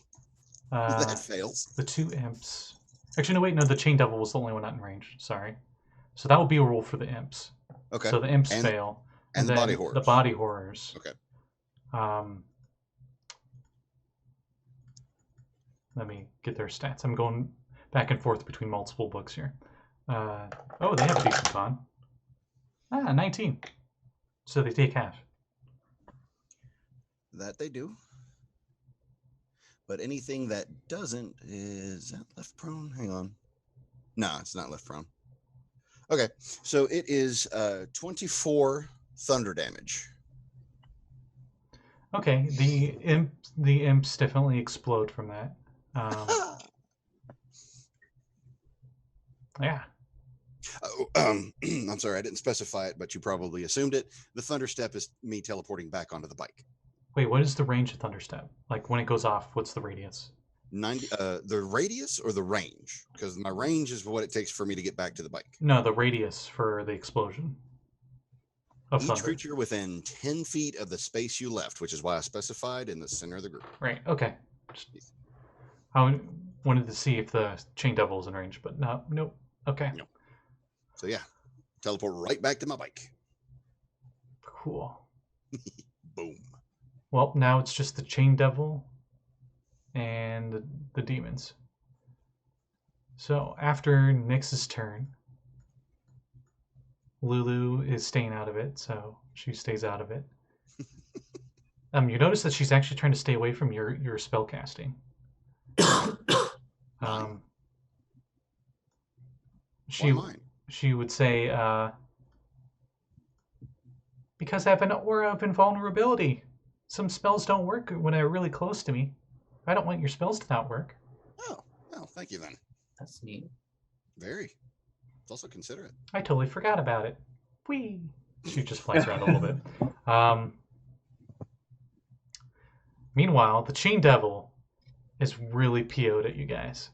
Uh, that fails. the 2 imps. Actually, no, wait, no. The chain devil was the only one not in range. Sorry. So that would be a roll for the imps. Okay. So the imps And- fail. and the then body horrors. The body horrors. Okay. Let me get their stats. I'm going back and forth between multiple books here. Oh, they have a decent con. 19. So they take half. That they do. But anything that doesn't is that left prone? Hang on. No, it's not left prone. Okay, so it is 24 thunder damage. Okay, the imps definitely explode from that. Yeah. I'm sorry, I didn't specify it, but you probably assumed it. The thunder step is me teleporting back onto the bike. Wait, what is the range of Thunderstep? Like when it goes off, what's the radius? 90. The radius or the range? Because my range is what it takes for me to get back to the bike. No, the radius for the explosion of Each thunder. creature within 10 feet of the space you left, which is why I specified in the center of the group. Right. Okay. I wanted to see if the Chain Devil is in range, but no, nope. Okay. No. So yeah, teleport right back to my bike. Cool. Boom. Well, now it's just the Chain Devil and the demons. So after Nyx's turn, Lulu is staying out of it, so she stays out of it. You notice that she's actually trying to stay away from your spell casting. She would say, because I have an aura of invulnerability. Some spells don't work when they're really close to me. I don't want your spells to not work. Oh, thank you then. That's neat. Very. It's also considerate. I totally forgot about it. Whee! She just flies around a little bit. Meanwhile, the Chain Devil is really PO'd at you guys.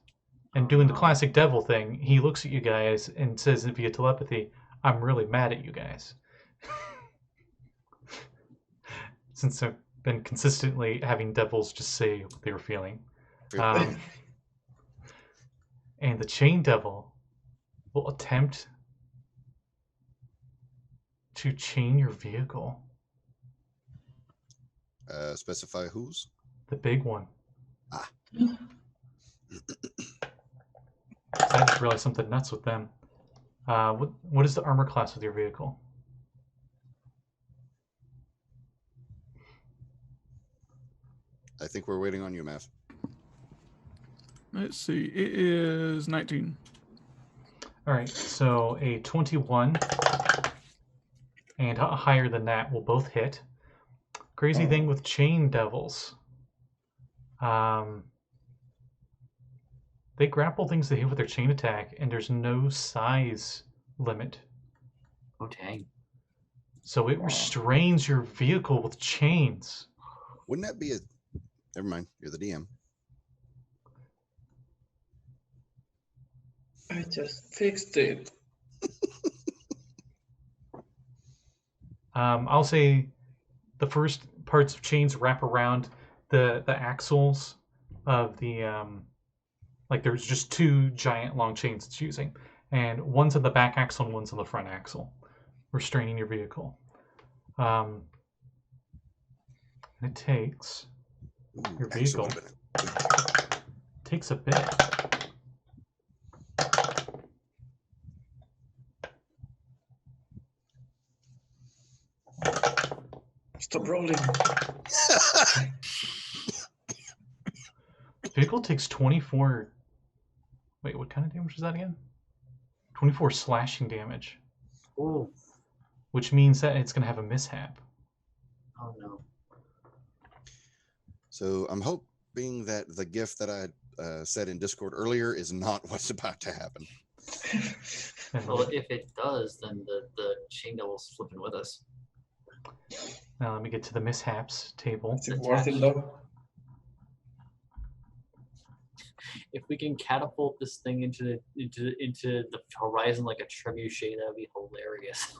And doing the classic devil thing, he looks at you guys and says via telepathy, I'm really mad at you guys. Since I've been consistently having devils just say what they were feeling. And the Chain Devil will attempt to chain your vehicle. Specify whose? The big one. Ah. I just realized something nuts with them. What is the armor class with your vehicle? I think we're waiting on you, Mav. Let's see. It is 19. All right, so a 21 and higher than that will both hit. Crazy thing with Chain Devils. They grapple things they hit with their chain attack, and there's no size limit. Oh, dang. So it restrains your vehicle with chains. Wouldn't that be a... Never mind, you're the DM. I just fixed it. I'll say the first parts of chains wrap around the axles of the... like there's just two giant long chains it's using. And one's on the back axle and one's on the front axle, restraining your vehicle. It takes... your vehicle takes a bit. Stop rolling. Vehicle takes 24. Wait, what kind of damage is that again? 24 slashing damage. Oh. Which means that it's going to have a mishap. Oh, no. So I'm hoping that the gift that I said in Discord earlier is not what's about to happen. Well, if it does, then the Chain Devil's flipping with us. Now let me get to the mishaps table. Is it worth it though? If we can catapult this thing into the horizon like a trebuchet, that would be hilarious.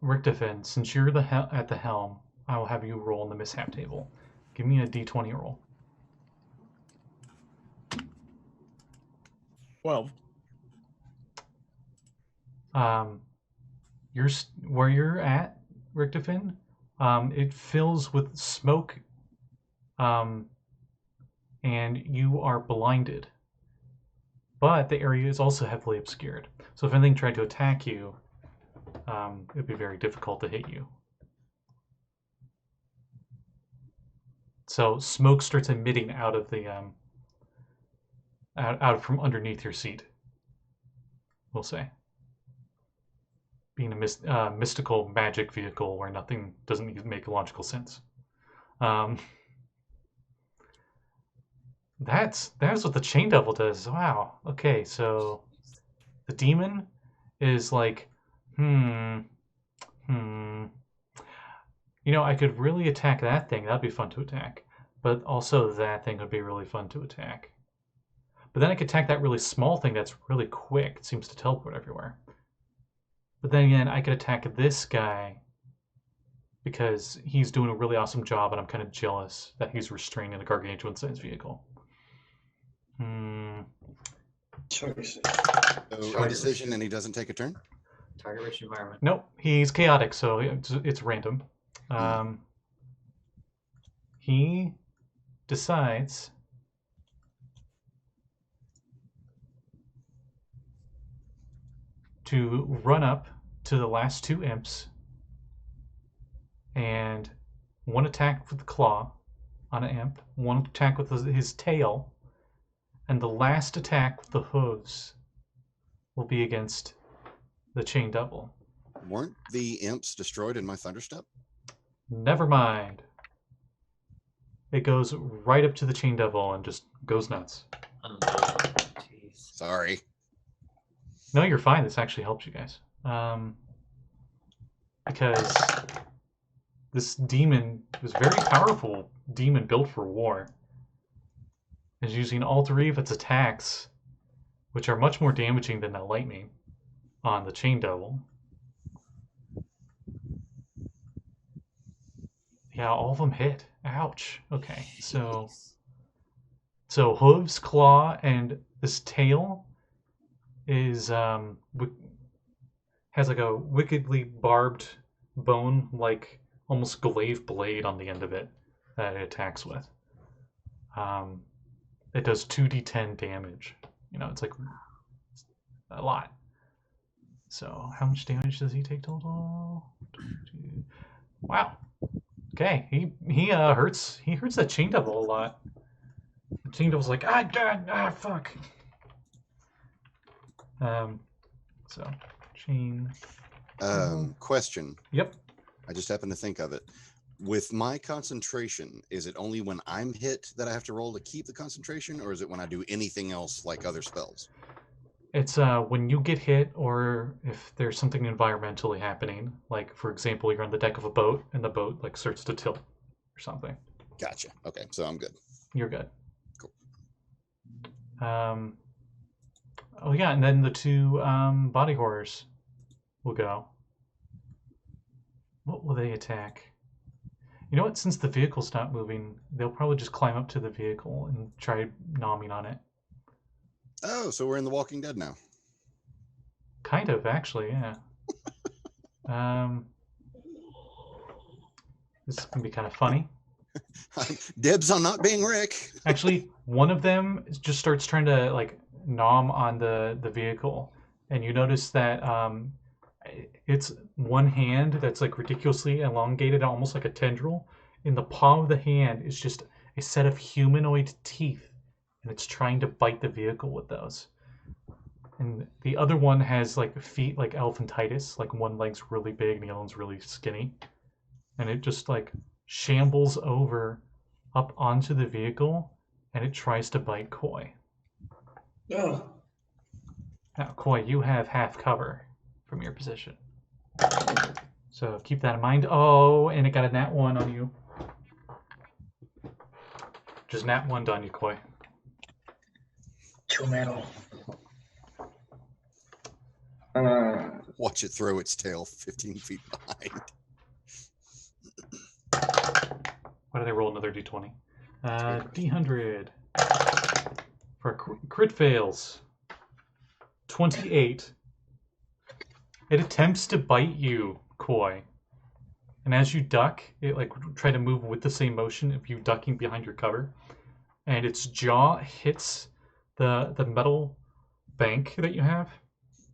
Richtofen, since you're at the helm, I will have you roll on the mishap table. Give me a d20 roll. 12. Where you're at, Richtofen, it fills with smoke, and you are blinded. But the area is also heavily obscured. So if anything tried to attack you, it would be very difficult to hit you. So smoke starts emitting out of the out from underneath your seat. We'll say, being a mystical magic vehicle where nothing doesn't make logical sense. That's what the Chain Devil does. Wow. Okay, so the demon is like, I could really attack that thing. That'd be fun to attack. But also that thing would be really fun to attack. But then I could attack that really small thing that's really quick. It seems to teleport everywhere. But then again, I could attack this guy because he's doing a really awesome job, and I'm kind of jealous that he's restraining a gargantuan-sized vehicle. Choice. So a decision, and he doesn't take a turn. Target-rich environment. Nope, he's chaotic, so it's random. He decides to run up to the last two imps and one attack with the claw on an imp, one attack with his tail, and the last attack with the hooves will be against the chain devil. Weren't the imps destroyed in my thunderstep? Never mind. It goes right up to the chain devil and just goes nuts. Oh, jeez. Sorry. No, you're fine. This actually helps you guys. Because this demon is a very powerful demon built for war. Is using all three of its attacks, which are much more damaging than that lightning, on the chain devil. Yeah, all of them hit. Ouch. Okay, so hooves, claw, and this tail is has like a wickedly barbed bone, like almost glaive blade on the end of it that it attacks with. It does 2d10 damage. It's like a lot. So how much damage does he take total? Wow. Okay, he hurts that chain devil a lot. The chain devil's like, fuck. So chain. Question. Yep. I just happened to think of it. With my concentration, is it only when I'm hit that I have to roll to keep the concentration, or is it when I do anything else like other spells? It's when you get hit, or if there's something environmentally happening, like for example, you're on the deck of a boat and the boat like starts to tilt or something. Gotcha. Okay, so I'm good. You're good. Cool. Oh yeah, and then the two body horrors will go. What will they attack? You know what? Since the vehicle's not moving, they'll probably just climb up to the vehicle and try nomming on it. Oh, so we're in The Walking Dead now. Kind of, actually, yeah. This can be kind of funny. Dibs on not being Rick. Actually, one of them just starts trying to like nom on the vehicle, and you notice that it's one hand that's like ridiculously elongated, almost like a tendril. In the palm of the hand is just a set of humanoid teeth, and it's trying to bite the vehicle with those. And the other one has like feet like elephantitis, like one leg's really big and the other one's really skinny. And it just like shambles over up onto the vehicle, and it tries to bite Koi. Oh. Now, Koi, you have half cover from your position. So keep that in mind. Oh, and it got a nat 1 on you. Just nat 1 on you, Koi. 2 metal. Watch it throw its tail 15 feet behind. Why did I roll another d20? D100. For crit fails. 28. It attempts to bite you, Koi. And as you duck, it like try to move with the same motion of you ducking behind your cover. And its jaw hits the metal bank that you have.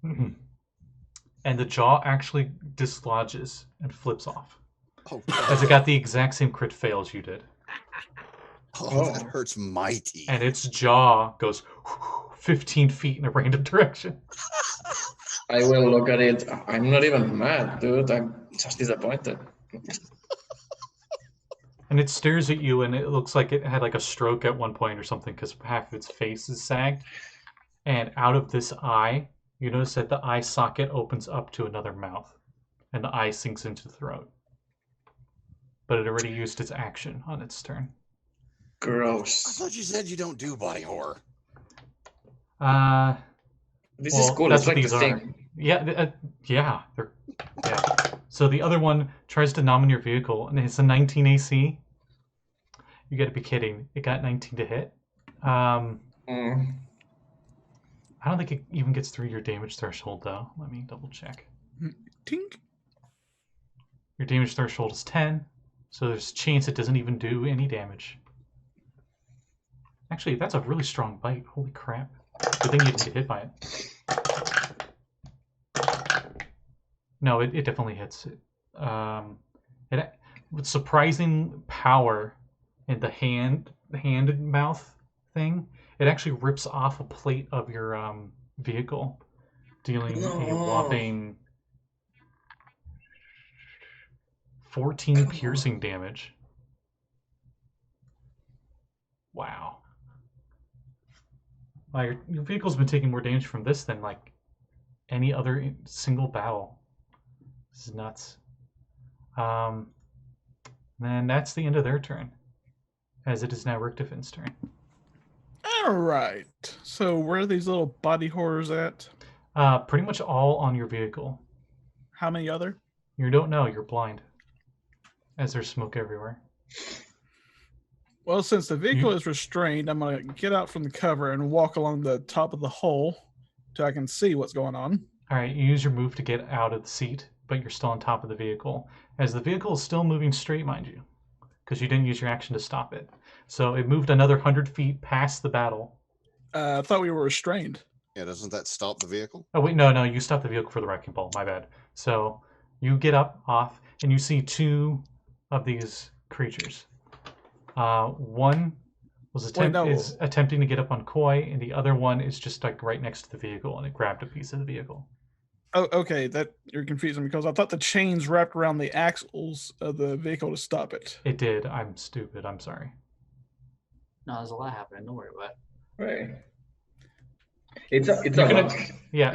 And the jaw actually dislodges and flips off. Oh, as it got the exact same crit fail as you did. Oh, that hurts mighty. And its jaw goes 15 feet in a random direction. I will look at it. I'm not even mad, dude. I'm just disappointed. And it stares at you, and it looks like it had like a stroke at one point or something, because half of its face is sagged. And out of this eye you notice that the eye socket opens up to another mouth, and the eye sinks into the throat. But it already used its action on its turn. I Gross. thought you said you don't do body horror. This Well, is cool. that's It's what like these the are. thing. Yeah, yeah. So the other one tries to nom in your vehicle, and it's a 19 AC. You gotta be kidding. It got 19 to hit. I don't think it even gets through your damage threshold, though. Let me double check. Tink. Your damage threshold is 10, so there's a chance it doesn't even do any damage. Actually, that's a really strong bite. Holy crap. Good thing you didn't get hit by it. No, it definitely hits. It with surprising power in the hand mouth thing, it actually rips off a plate of your vehicle, dealing a whopping 14 piercing damage. Wow. Your vehicle's been taking more damage from this than like any other single battle. This is nuts. Then that's the end of their turn, as it is now Richtofen's turn. All right. So where are these little body horrors at? Pretty much all on your vehicle. How many other? You don't know. You're blind, as there's smoke everywhere. Well, since the vehicle is restrained, I'm going to get out from the cover and walk along the top of the hull so I can see what's going on. All right, you use your move to get out of the seat, but you're still on top of the vehicle, as the vehicle is still moving straight, mind you, because you didn't use your action to stop it. So it moved another 100 feet past the battle. I thought we were restrained. Yeah, doesn't that stop the vehicle? Oh, wait, no, you stopped the vehicle for the wrecking ball. My bad. So you get off, and you see two of these creatures. One was is attempting to get up on Koi, and the other one is just like right next to the vehicle, and it grabbed a piece of the vehicle. Oh, okay. That you're confusing because I thought the chains wrapped around the axles of the vehicle to stop it. It did. I'm stupid. I'm sorry. No, there's a lot happening. Don't worry about it. Right. It's a lot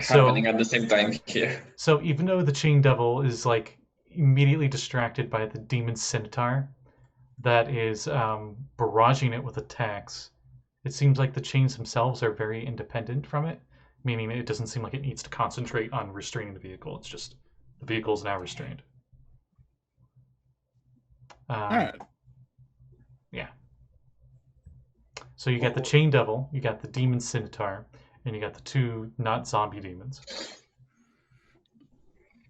happening at the same time here. So even though the Chain Devil is like immediately distracted by the Demon Scimitar that is barraging it with attacks, it seems like the chains themselves are very independent from it, meaning it doesn't seem like it needs to concentrate on restraining the vehicle. It's just the vehicle is now restrained. All right. Yeah. So you got the Chain Devil, you got the Demon Scimitar, and you got the two not zombie demons.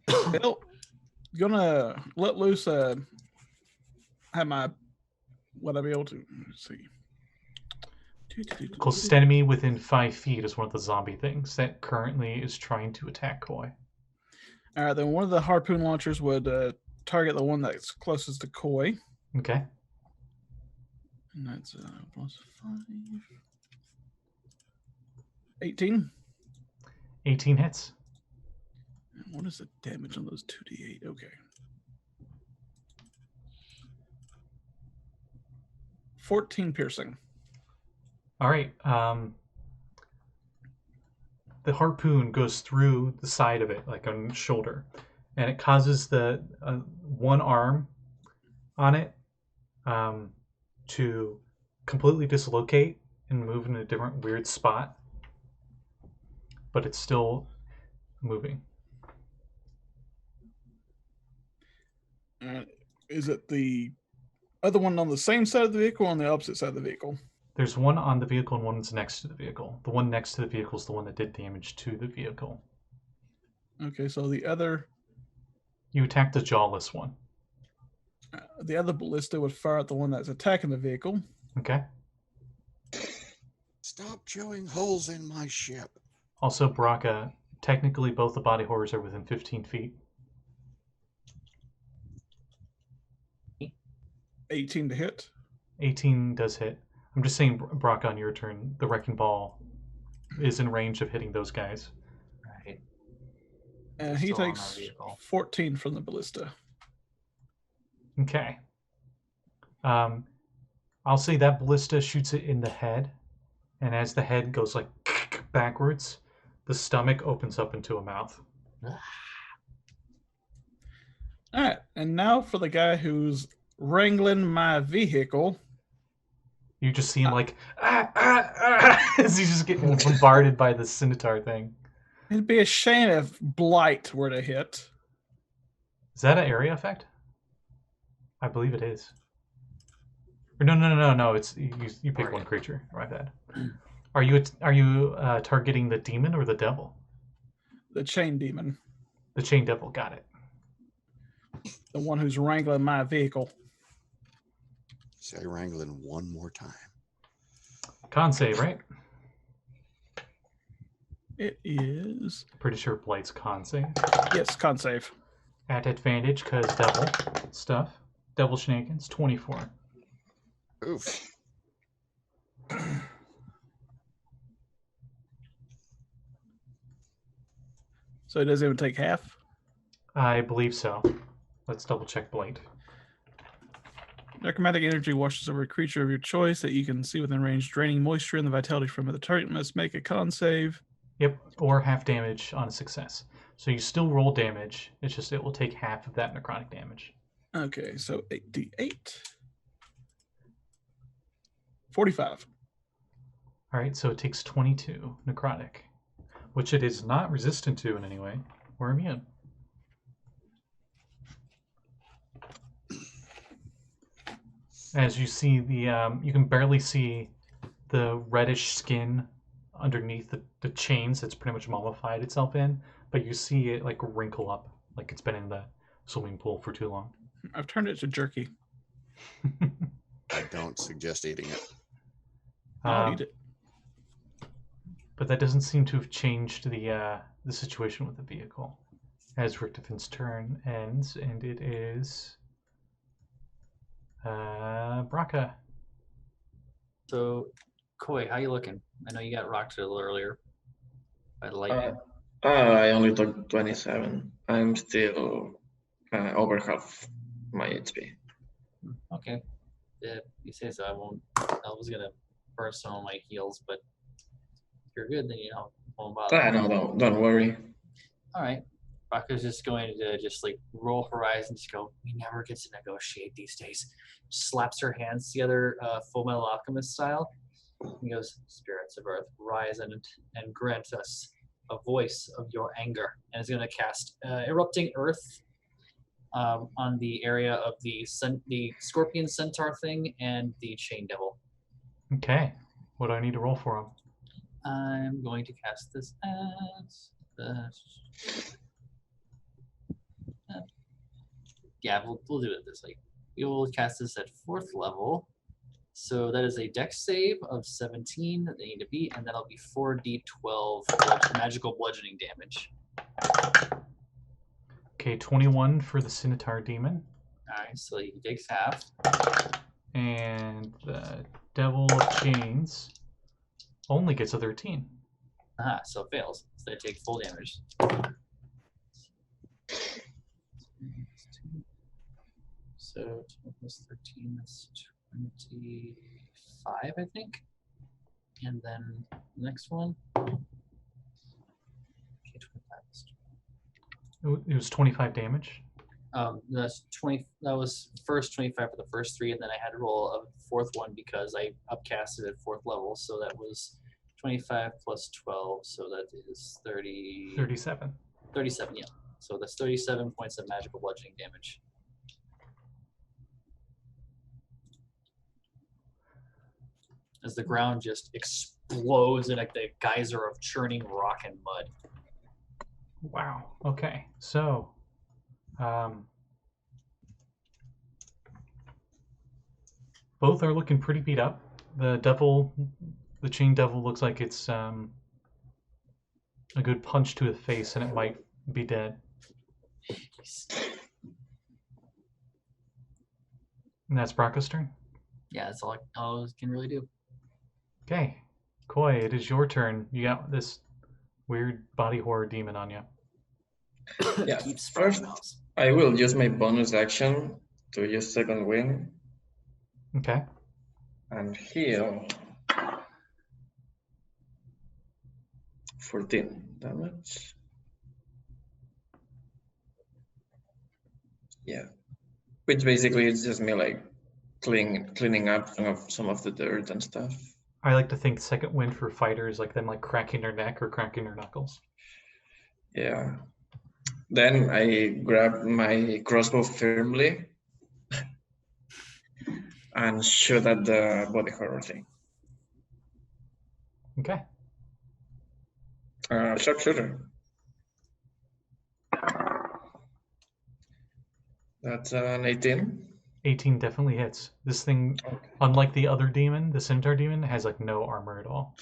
Well, gonna let loose. Have my. Would I be able to? Let's see. Closest enemy within 5 feet is one of the zombie things that currently is trying to attack Koi. All right, then one of the harpoon launchers would target the one that's closest to Koi. Okay. And that's plus 5. 18. 18 hits. And what is the damage on those 2d8? Okay. 14 piercing. All right. The harpoon goes through the side of it, like on the shoulder, and it causes the one arm on it to completely dislocate and move in a different weird spot, but it's still moving. Is it the other one on the same side of the vehicle or on the opposite side of the vehicle? There's one on the vehicle and one's next to the vehicle. The one next to the vehicle is the one that did damage to the vehicle. Okay, so the other... You attacked the jawless one. The other ballista would fire at the one that's attacking the vehicle. Okay. Stop chewing holes in my ship. Also, Brakka, technically both the body horrors are within 15 feet. 18 to hit. 18 does hit. I'm just saying, Brakka, on your turn, the Wrecking Ball is in range of hitting those guys. Right. And he Still on takes our vehicle. 14 from the ballista. Okay. I'll say that ballista shoots it in the head, and as the head goes like backwards, The stomach opens up into a mouth. All right, and now for the guy who's wrangling my vehicle. You just see him like as he's just getting bombarded by the scimitar thing. It'd be a shame if blight were to hit. Is that an area effect? I believe it is. Or no. It's you pick one creature. My bad. Are you targeting the demon or the devil? The chain demon. The chain devil. Got it. The one who's wrangling my vehicle. Say wrangling one more time. Con save, right? It is. Pretty sure Blight's con save. Yes, con save. At advantage, because devil stuff. Devil shenanigans, 24. Oof. So it doesn't even take half? I believe so. Let's double check Blight. Necromantic energy washes over a creature of your choice that you can see within range, draining moisture and the vitality from it. The target must make a con save. Yep, or half damage on a success. So you still roll damage. It's just it will take half of that necrotic damage. Okay, so 8d8. 45. All right, so it takes 22 necrotic, which it is not resistant to in any way or immune. As you see the, you can barely see the reddish skin underneath the chains that's pretty much mummified itself in, but you see it like wrinkle up, like it's been in the swimming pool for too long. I've turned it to jerky. I don't suggest eating it. I'll eat it. But that doesn't seem to have changed the situation with the vehicle. As Richtofen's turn ends, and it is Brakka. So, Koi, how you looking? I know you got rocked a little earlier by the lightning. I only took 27. I'm still over half my HP. Okay. Yeah, you say so. I was gonna burn some of my heals, but if you're good, then won't bother. No, don't worry. All right. Brakka's just going to like roll her eyes and just go, we never get to negotiate these days. Slaps her hands together, Full Metal Alchemist style. He goes, spirits of earth, rise and grant us a voice of your anger. And is going to cast Erupting Earth on the area of the Scorpion Centaur thing and the Chain Devil. Okay. What do I need to roll for him? I'm going to cast this as the... yeah, we'll do it this way. We will cast this at 4th level. So that is a dex save of 17 that they need to beat, and that'll be 4d12 magical bludgeoning damage. Okay, 21 for the Scimitar Demon. Alright, so he takes half. And the Devil of Chains only gets a 13. Aha, so it fails. So they take full damage. So 12 plus 13, that's 25, I think. And then the next one. Okay, 25. It was 25 damage. That's 20. That was first 25 for the first 3, and then I had to roll a 4th one because I upcasted at 4th level. So that was 25 plus 12, so that is 30. 37. 37, yeah. So that's 37 points of magical bludgeoning damage. As the ground just explodes in like the geyser of churning rock and mud. Wow. Okay. So, both are looking pretty beat up. The chain devil looks like it's a good punch to the face, and it might be dead. And that's Brakka's turn. Yeah, that's all I can really do. Okay, Koi, it is your turn. You got this weird body horror demon on you. Yeah, first I will use my bonus action to use second wind Okay. and heal 14 damage. Yeah, which basically is just me like cleaning up some of the dirt and stuff. I like to think second wind for fighters like them like cracking their neck or cracking their knuckles. Yeah. Then I grab my crossbow firmly and shoot at the body horror thing. Okay. Sharpshooter. That's an 18. 18 definitely hits. This thing, Okay. unlike the other demon, the centaur demon, has like no armor at all.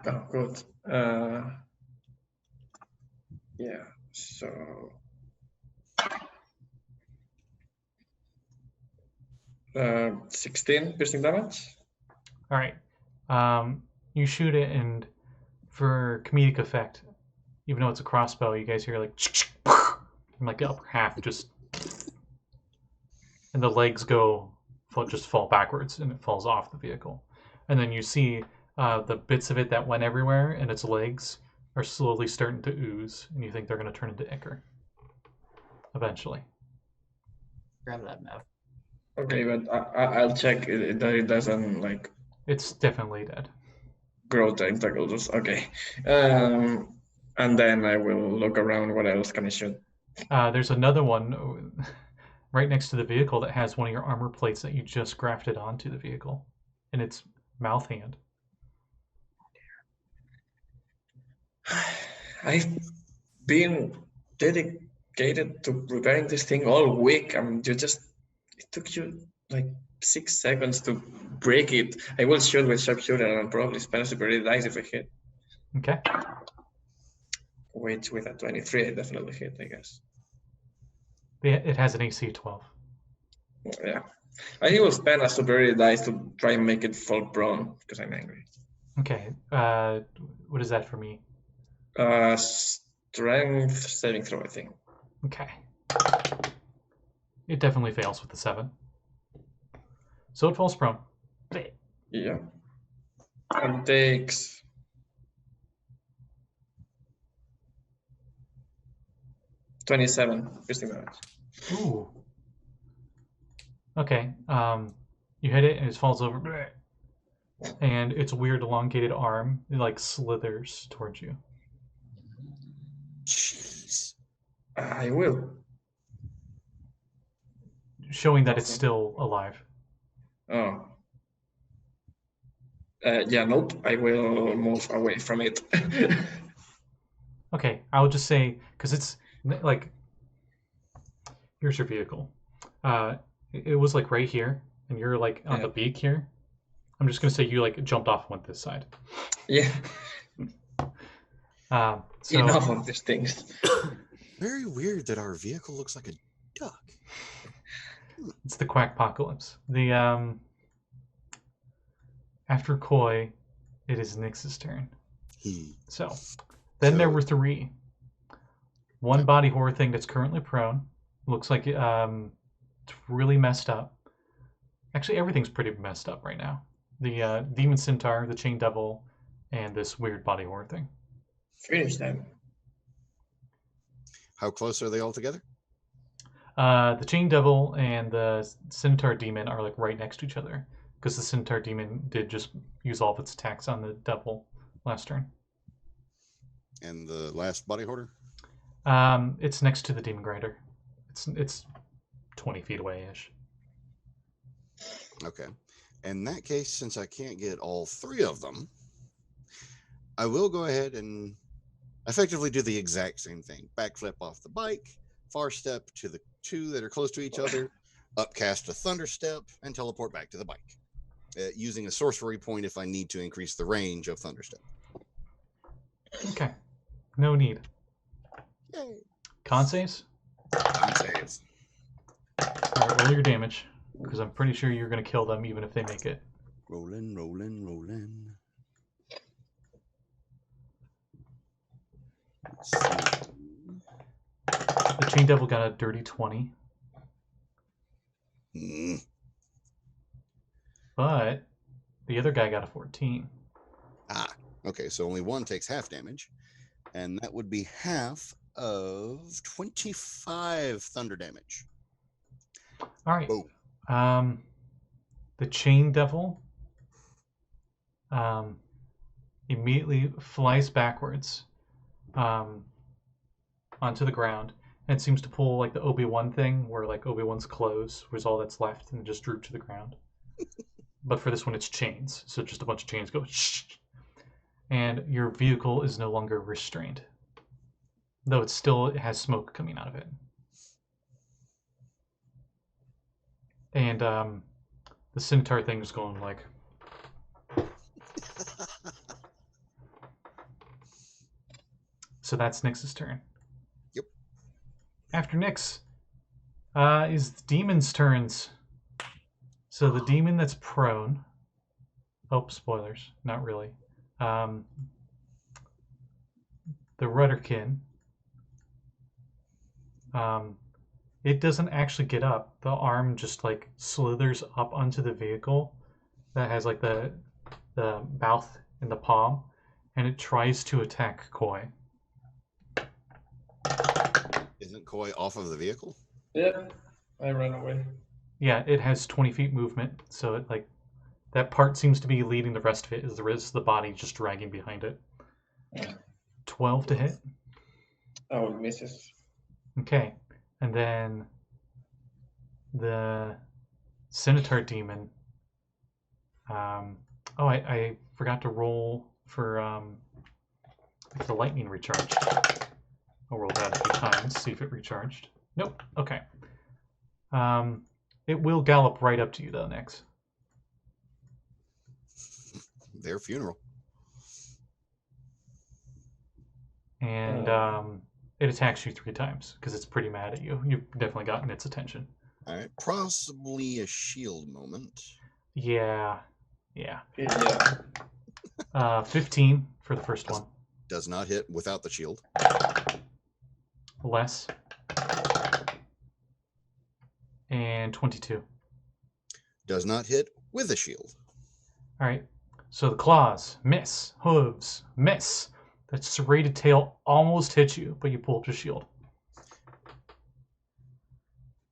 Oh, good. Yeah, so 16 piercing damage. All right. You shoot it, and for comedic effect, even though it's a crossbow, you guys hear like, and like the upper half just, and the legs just fall backwards, and it falls off the vehicle. And then you see the bits of it that went everywhere, and its legs are slowly starting to ooze, and you think they're going to turn into ichor eventually. Grab that map. Okay, but I'll check that it doesn't like It's definitely dead. grow tentacles. Okay. And then I will look around. What else can I shoot? There's another one right next to the vehicle that has one of your armor plates that you just grafted onto the vehicle, and its mouth hand. I've been dedicated to preparing this thing all week. It took you like 6 seconds to break it. I will shoot with sharpshooter and probably spend superiority dice if I hit. Okay. Which with a 23, I definitely hit, I guess. It has an AC 12. Yeah. I will spend a superiority dice to try and make it fall prone because I'm angry. Okay. What is that for me? Strength saving throw, I think. Okay. It definitely fails with the 7. So it falls prone. Yeah. And takes 27 piercing damage. Ooh. Okay. You hit it and it falls over. And its weird elongated arm like slithers towards you. Jeez. I will. Showing that it's still alive. Oh. Yeah, nope. I will move away from it. Okay, I'll just say, because it's like, here's your vehicle. It was like right here, and you're like on the beak here. I'm just gonna say you like jumped off and went this side. Yeah. So Enough of these things. Very weird that our vehicle looks like a duck. it's the Quackpocalypse. The after Koi, it is Nyx's turn. So then there were 3. One body horror thing that's currently prone. Looks like it's really messed up. Actually, everything's pretty messed up right now. The demon centaur, the chain devil, and this weird body horror thing. Finish them. How close are they all together? The chain devil and the centaur demon are like right next to each other because the centaur demon did just use all of its attacks on the devil last turn. And the last body hoarder? It's next to the demon grinder. It's 20 feet away ish. Okay. In that case, since I can't get all 3 of them, I will go ahead and effectively do the exact same thing. Backflip off the bike, far step to the 2 that are close to each other, upcast a thunder step, and teleport back to the bike. Using a sorcery point if I need to increase the range of thunder step. Okay. No need. Yay. Con saves? Con saves. All right, roll your damage because I'm pretty sure you're going to kill them even if they make it. Rolling, rolling, rolling. The chain devil got a dirty 20. But the other guy got a 14. Okay, so only one takes half damage. And that would be half of 25 thunder damage. All right. Boom. The chain devil immediately flies backwards onto the ground and seems to pull like the Obi-Wan thing where like Obi-Wan's clothes was all that's left and just droop to the ground. But for this one it's chains, so just a bunch of chains go shh, and your vehicle is no longer restrained, though it still has smoke coming out of it. And the centaur thing is going like so that's Nyx's turn. Yep. After Nyx is the demon's turns. So the demon that's prone. Oh, spoilers. Not really. The Rudderkin. It doesn't actually get up. The arm just like slithers up onto the vehicle that has like the mouth in the palm, and it tries to attack Koi. Isn't Koi off of the vehicle? Yeah, I ran away. Yeah, it has 20 feet movement, so it like that part seems to be leading the rest of it, as the rest of the body just dragging behind it. Yeah. 12 to hit. Oh, it misses. Okay, and then the Centaur demon. I forgot to roll for the lightning recharge. I'll roll that a few times, see if it recharged. Nope. Okay. It will gallop right up to you though, Nyx. Their funeral. And it attacks you 3 times because it's pretty mad at you. You've definitely gotten its attention. All right. Possibly a shield moment. Yeah. Yeah. 15 for the first one. Does not hit without the shield. Less. And 22. Does not hit with a shield. All right. So the claws miss, hooves miss. That serrated tail almost hits you, but you pull up your shield.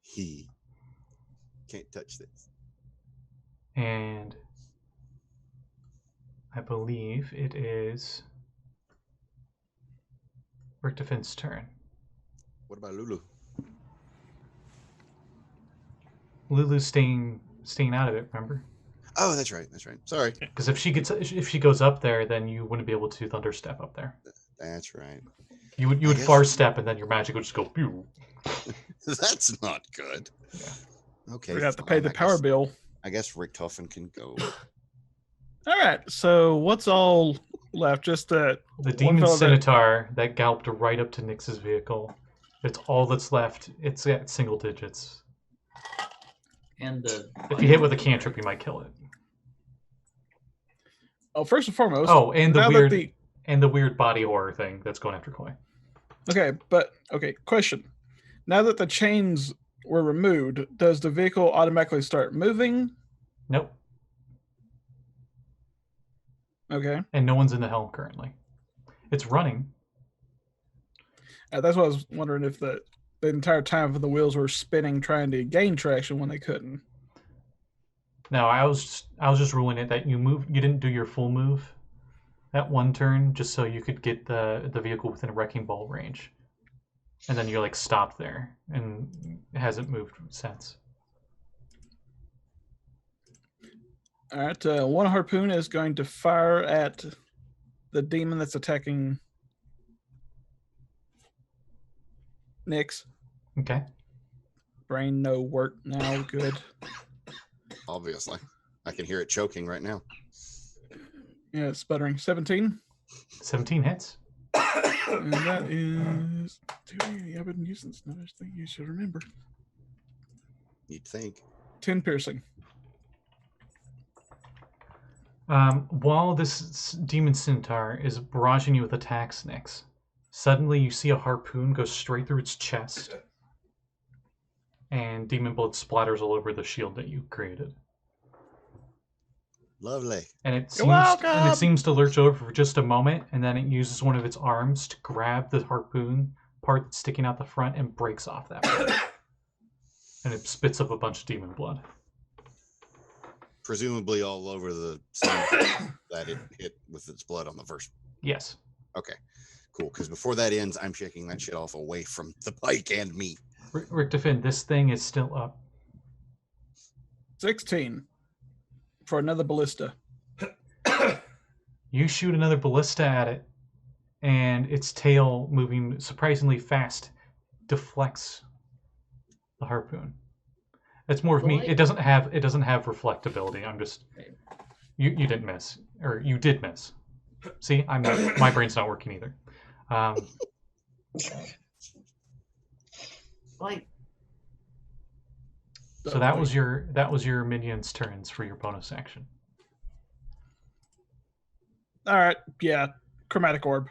He can't touch this. And I believe it is Richtofen's turn. What about Lulu? Lulu's staying out of it, remember? Oh, that's right. That's right. Sorry. Because if she goes up there, then you wouldn't be able to thunder step up there. That's right. You would far step, and then your magic would just go pew. That's not good. Yeah. Okay. We have to pay the power bill. I guess Richtofen can go. All right. So what's all left? Just the demon Centaur that galloped right up to Nyx's vehicle. It's all that's left. It's at single digits. And if you hit with a cantrip, you might kill it. Oh, first and foremost. Oh, and the weird body horror thing that's going after Koi. Okay, question. Now that the chains were removed, does the vehicle automatically start moving? Nope. Okay. And no one's in the helm currently. It's running. That's what I was wondering, if the entire time the wheels were spinning trying to gain traction when they couldn't. No, I was just ruling it that you didn't do your full move that one turn just so you could get the vehicle within a wrecking ball range. And then you're like stopped there and it hasn't moved since. All right, one harpoon is going to fire at the demon that's attacking Nyx. Okay. Brain no work now. Good. Obviously. I can hear it choking right now. Yeah, it's sputtering. 17. 17 hits. And that is... I've been using this another thing you should remember. You'd think. 10 piercing. While this demon centaur is barraging you with attacks, Nyx, suddenly you see a harpoon go straight through its chest. And demon blood splatters all over the shield that you created. Lovely. And You're welcome. it seems to lurch over for just a moment, and then it uses one of its arms to grab the harpoon part that's sticking out the front and breaks off that part. And it spits up a bunch of demon blood. Presumably all over the same that it hit with its blood on the first. Yes. Okay, cool. Because before that ends, I'm shaking that shit off away from the pike and me. Richtofen, this thing is still up. 16 for another ballista. You shoot another ballista at it, and its tail, moving surprisingly fast, deflects the harpoon. That's more of me. It doesn't have reflectability. I'm just you didn't miss, or you did miss. See, I'm not. My brain's not working either. Like, so that was your minions' turns for your bonus action. All right, yeah, chromatic orb.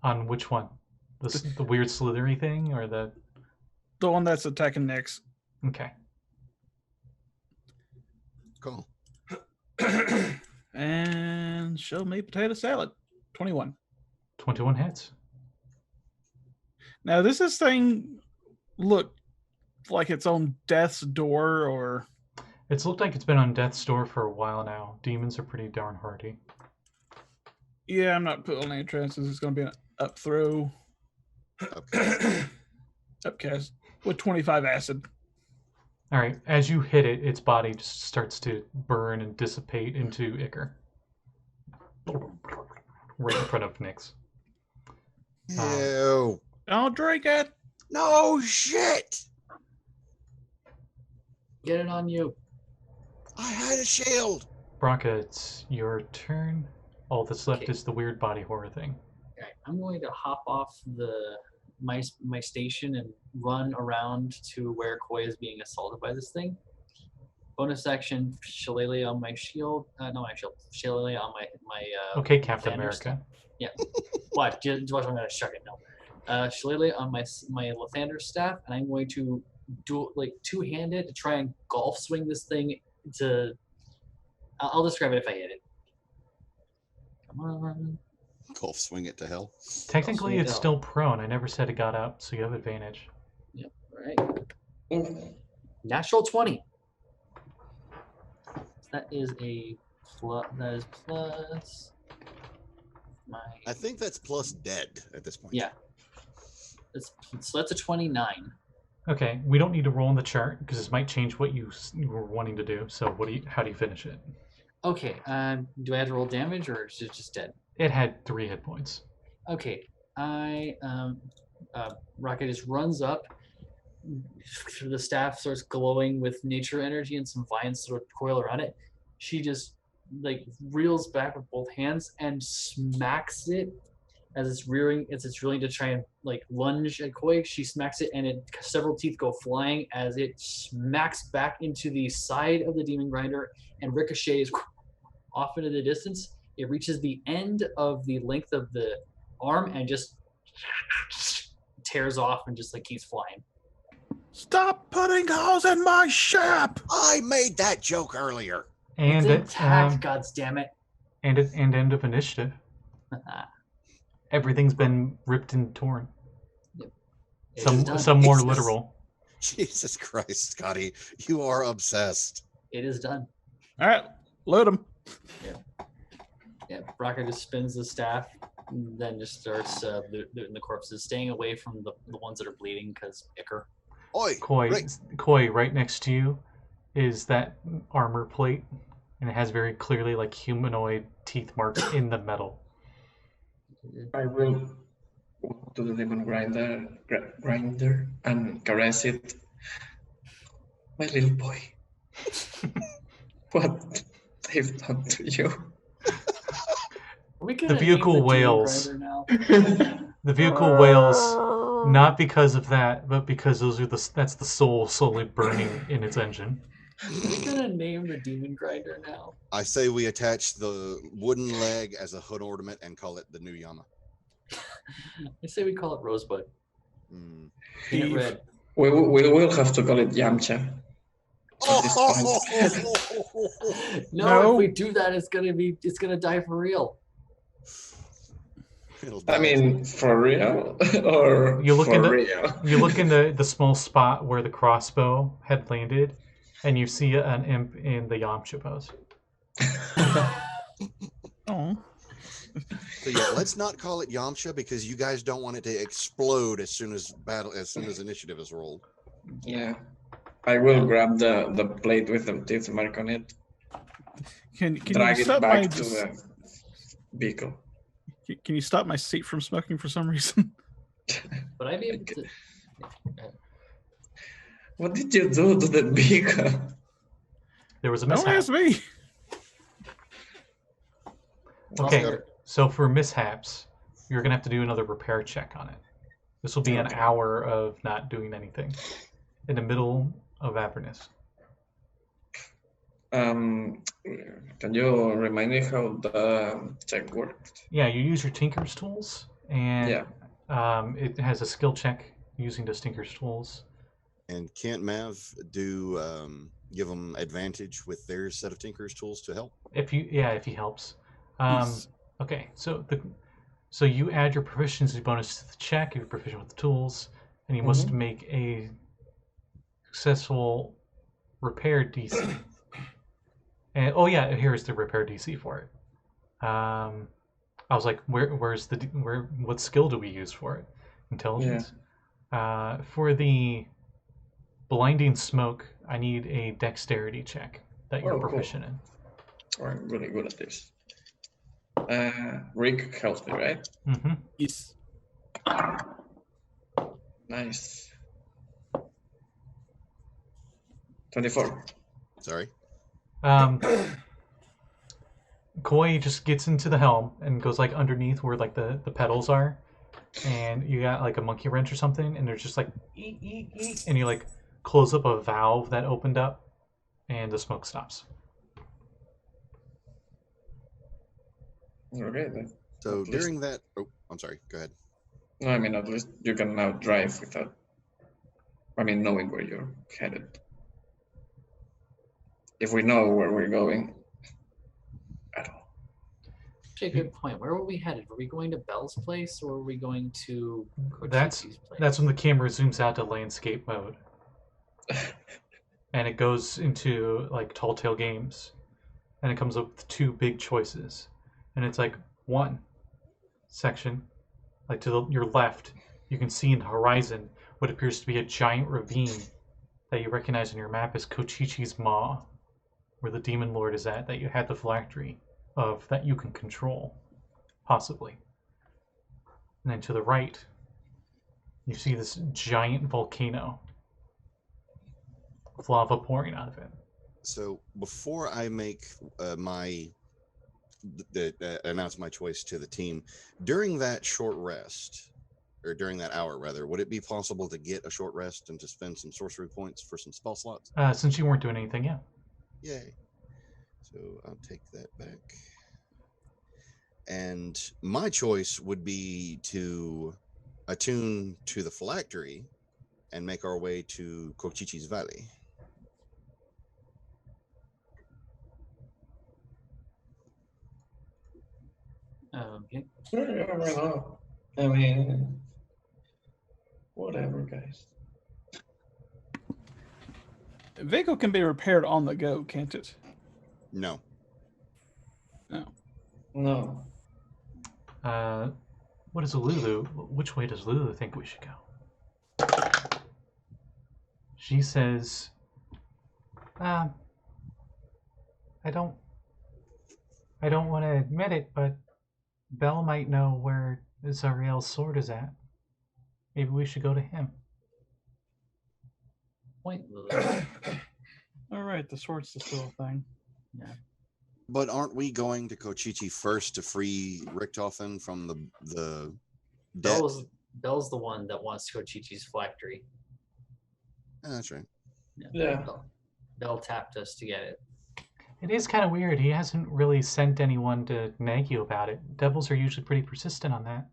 On which one? The weird slithery thing, or the one that's attacking Nix. Okay. Cool. And show me potato salad. 21. 21 hits. Now, does this thing look like it's on death's door, or? It's looked like it's been on death's door for a while now. Demons are pretty darn hardy. Yeah, I'm not putting any chances. It's going to be an up throw. Upcast with 25 acid. All right. As you hit it, its body just starts to burn and dissipate into ichor. Right in front of Nix. Ew. Don't drink it. No shit. get it on you. I had a shield. Brakka, it's your turn. All that's left Okay. is the weird body horror thing. Okay, I'm going to hop off my station and run around to where Koi is being assaulted by this thing. Bonus action, Shillelagh on my shield. Not my shield. Shillelagh on my. Okay, Captain Lathander America. staff. Yeah. Watch. Just watch. I'm gonna chuck it. No. Shillelagh on my Lathander staff, and I'm going to do like two-handed to try and golf swing this thing to. I'll describe it if I hit it. Come on. Golf swing it to hell. Technically, swing it's it out. still prone. I never said it got up, so you have advantage. Yep. All right. Natural 20. That is a plus. That is plus my. I think that's plus dead at this point. Yeah. So that's a 29. Okay, we don't need to roll in the chart because this might change what you were wanting to do. So, how do you finish it? Okay. Do I have to roll damage or is it just dead? It had 3 hit points. Okay. Rocket just runs up. The staff starts glowing with nature energy and some vines sort of coil around it. She just like reels back with both hands and smacks it as it's rearing. It's reeling to try and like lunge at Koi. She smacks it and several teeth go flying as it smacks back into the side of the demon grinder and ricochets off into the distance. It reaches the end of the length of the arm and just tears off and just like keeps flying. Stop putting holes in my ship! I made that joke earlier. And It's attacked, goddammit. and end of initiative. Everything's been ripped and torn. It is done. Some more Jesus. literal. Jesus Christ, Scotty, you are obsessed. It is done. All right, load him. Yeah, Brakka just spins the staff, and then just starts looting the corpses, staying away from the ones that are bleeding because ichor. Oi, Koi, right next to you is that armor plate, and it has very clearly like humanoid teeth marks in the metal. I will walk to the demon grinder and caress it. My little boy. What they've done to you. Are we gonna The vehicle name the demon wails. grinder now? The vehicle wails not because of that, but because that's the soul slowly burning in its engine. Are we gonna name the demon grinder now? I say we attach the wooden leg as a hood ornament and call it the new Yama. I say we call it Rosebud. Mm. Peanut Eve. red. We will have to call it Yamcha. at this point. No, No. if we do that, it's gonna die for real. It'll I die mean, for real or You look for into- real? You look in the small spot where the crossbow had landed, and you see an imp in the Yamcha pose. Oh. So yeah, let's not call it Yamcha because you guys don't want it to explode as soon as initiative is rolled. Yeah. I will grab the plate with the teeth mark on it, Can drag you it stop back my to the vehicle. Can you stop my seat from smoking for some reason? But I'd be able to. What did you do to the vehicle? There was a Don't mishap. ask me. Okay, so for mishaps, you're gonna have to do another repair check on it. This will be an Okay. hour of not doing anything in the middle of Avernus. Can you remind me how the check worked? Yeah, you use your Tinker's tools, and Yeah. it has a skill check using those Tinker's tools. And can't Mav do give them advantage with their set of Tinker's tools to help? If he helps. Yes. Okay, so you add your proficiency bonus to the check if you're proficient with the tools, and you must make a successful repair DC. And here's the repair DC for it. I was like, what skill do we use for it? Intelligence. For the blinding smoke, I need a dexterity check that you're proficient in. Oh, I'm really good at this. Rick helps me, right? Mm-hmm. Yes. Nice. 24. Sorry. Koi just gets into the helm and goes like underneath where like the pedals are, and you got like a monkey wrench or something, and there's just like eek, eek, eek, and you like close up a valve that opened up, and the smoke stops. Okay then. So At during that, oh, I'm sorry. Go ahead. No, I mean, at least you can now drive without, knowing where you're headed. If we know where we're going at all. Actually, a good point. Where were we headed? Were we going to Bell's place or were we going to That's Kochichi's place? that's when the camera zooms out to landscape mode, and it goes into like Tall Tale Games, and it comes up with two big choices, and it's like one section, like to your left, you can see in the horizon what appears to be a giant ravine that you recognize in your map as Kochichi's Maw, where the demon lord is at that you had the phylactery of that you can control, possibly. And then to the right, you see this giant volcano with lava pouring out of it. So before I make announce my choice to the team, during that short rest, or during that hour rather, would it be possible to get a short rest and to spend some sorcery points for some spell slots? Since you weren't doing anything, yeah. Yay. So I'll take that back. And my choice would be to attune to the phylactery and make our way to Kochichi's Valley. Okay. Yeah, why not? I mean, whatever, guys. The vehicle can be repaired on the go, can't it? No. No. What is Lulu? Which way does Lulu think we should go? She says, I don't want to admit it, but Bell might know where Zariel's sword is at. Maybe we should go to him. Point, Lulu. All right, the sword's still a thing. But aren't we going to Kochichi first to free Richtofen from the debt? Bell's the one that wants to go Chi-Chi's phylactery. Yeah, that's right. Yeah. Bell tapped us to get it. It is kind of weird. He hasn't really sent anyone to nag you about it. Devils are usually pretty persistent on that.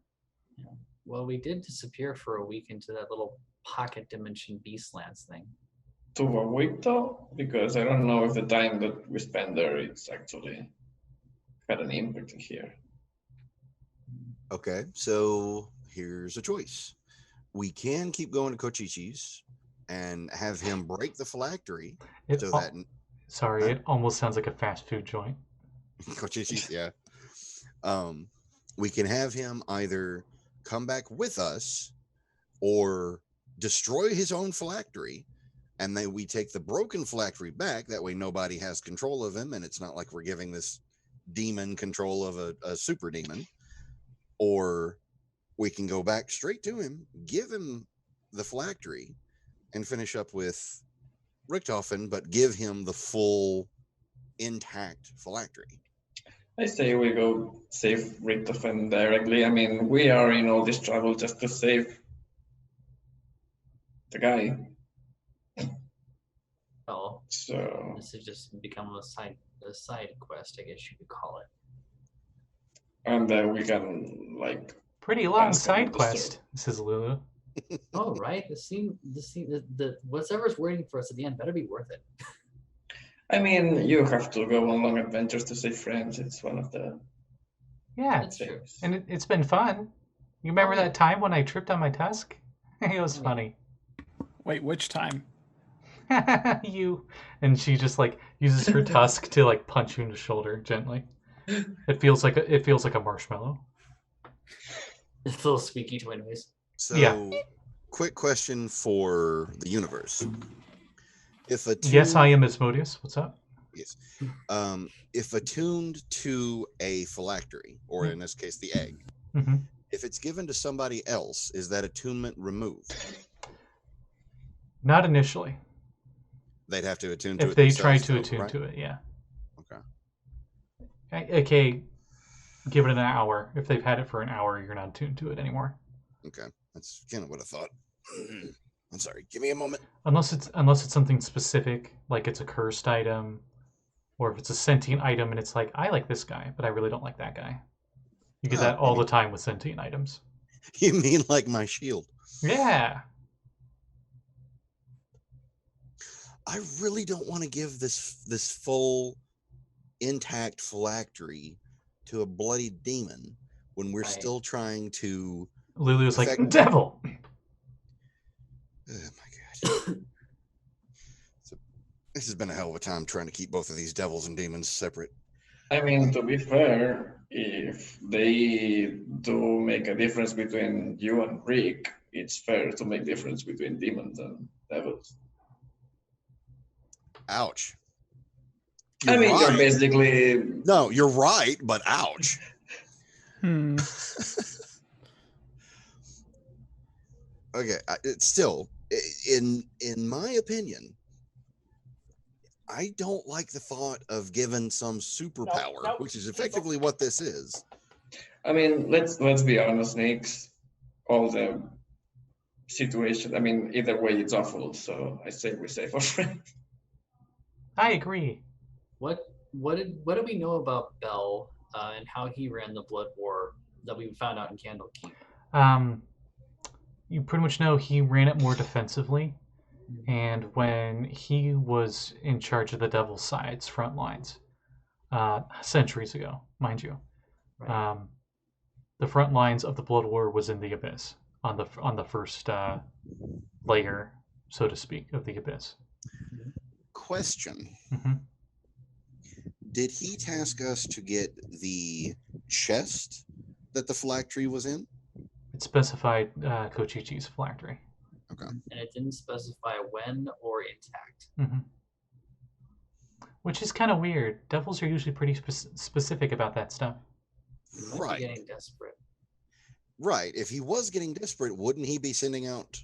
Well, we did disappear for a week into that little pocket dimension Beastlands thing. to a week though, because I don't know if the time that we spend there it's actually had an impact here. Okay, so here's a choice. We can keep going to Kochichi's and have him break the phylactery It, so al- that sorry, Huh? it almost sounds like a fast food joint. Kochichi's, yeah. We can have him either come back with us or destroy his own phylactery, and then we take the broken phylactery back. That way, nobody has control of him, and it's not like we're giving this demon control of a super demon. Or we can go back straight to him, give him the phylactery, and finish up with Richtofen, but give him the full intact phylactery. I say we go save Richtofen directly. I mean, we are in all this trouble just to save the guy. Oh, So this has just become a side quest, I guess you could call it. and then we can like Pretty long ask him side to quest, says Lulu. Oh, right. The whatever's waiting for us at the end better be worth it. I mean, you have to go on long adventures to save friends. It's one of the Yeah, That's true. things. and it's been fun. You remember yeah. that time when I tripped on my tusk? It was Oh, yeah. funny. Wait, which time? You and she just like uses her tusk to like punch you in the shoulder gently. It feels like a marshmallow. It's a little squeaky toys. So, Yeah. quick question for the universe. If Yes, I am Asmodeus. What's up? Yes. If attuned to a phylactery, or in this case, the egg, Mm-hmm. if it's given to somebody else, is that attunement removed? Not initially. They'd have to attune to If it they themselves, try to though, attune right? to it, yeah. Okay. Okay, give it an hour. If they've had it for an hour, you're not attuned to it anymore. Okay. That's kind of what I thought. I'm sorry. Give me a moment. Unless it's something specific, like it's a cursed item, or if it's a sentient item and it's like, I like this guy, but I really don't like that guy. You get that all the time with sentient items. You mean like my shield? Yeah. I really don't want to give this full intact phylactery to a bloody demon when we're Right. still trying to. Lulu's like, Effect- devil! Oh my god. So, this has been a hell of a time trying to keep both of these devils and demons separate. I mean, to be fair, if they do make a difference between you and Rick, it's fair to make difference between demons and devils. Ouch. I mean, you're right. basically No, you're right, but ouch. Okay, it's still, in my opinion, I don't like the thought of giving some superpower, which is effectively what this is. I mean, let's be honest, Nix. All the situation. I mean, either way, it's awful. So I say we save our friend. I agree. What do we know about Bell and how he ran the blood war that we found out in Candlekeep? You pretty much know he ran it more defensively, and when he was in charge of the Devil's Side's front lines, centuries ago, mind you, Right. the front lines of the Blood War was in the Abyss, on the first layer, so to speak, of the Abyss. Question. Mm-hmm. Did he task us to get the chest that the phylactery was in? It specified Kochichi's phylactery. Okay. And it didn't specify when or intact. Mm-hmm. Which is kind of weird. Devils are usually pretty specific about that stuff. He might be Right. getting desperate. Right. If he was getting desperate, wouldn't he be sending out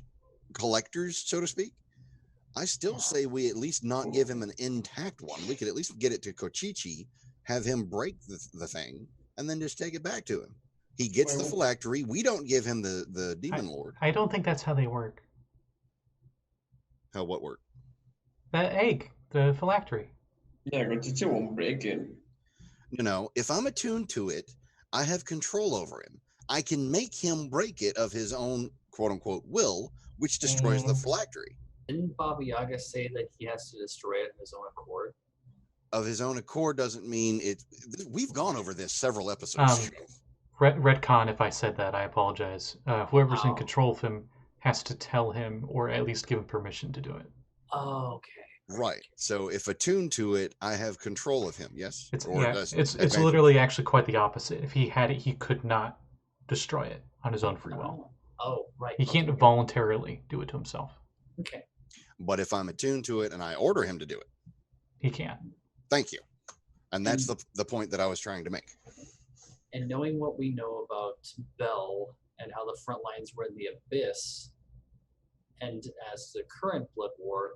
collectors, so to speak? I still say we at least not give him an intact one. We could at least get it to Kochichi, have him break the thing, and then just take it back to him. He gets the phylactery. We don't give him the demon lord. I don't think that's how they work. How what work? The egg, the phylactery. Yeah, Kochichi won't break it. You know, if I'm attuned to it, I have control over him. I can make him break it of his own quote unquote will, which destroys the phylactery. Didn't Baba Yaga say that he has to destroy it in his own accord? Of his own accord doesn't mean it. We've gone over this several episodes. Retcon, if I said that, I apologize. Whoever's in Oh. control of him has to tell him or at least give him permission to do it. Oh, okay. Right. So if attuned to it, I have control of him. Yes. It's does it's advantage? literally actually quite the opposite. If he had it, he could not destroy it on his own free will. Oh, right. He can't voluntarily do it to himself. Okay. But if I'm attuned to it and I order him to do it, He can. thank you. And that's the point that I was trying to make. And knowing what we know about Bell and how the front lines were in the Abyss, and as the current Blood War,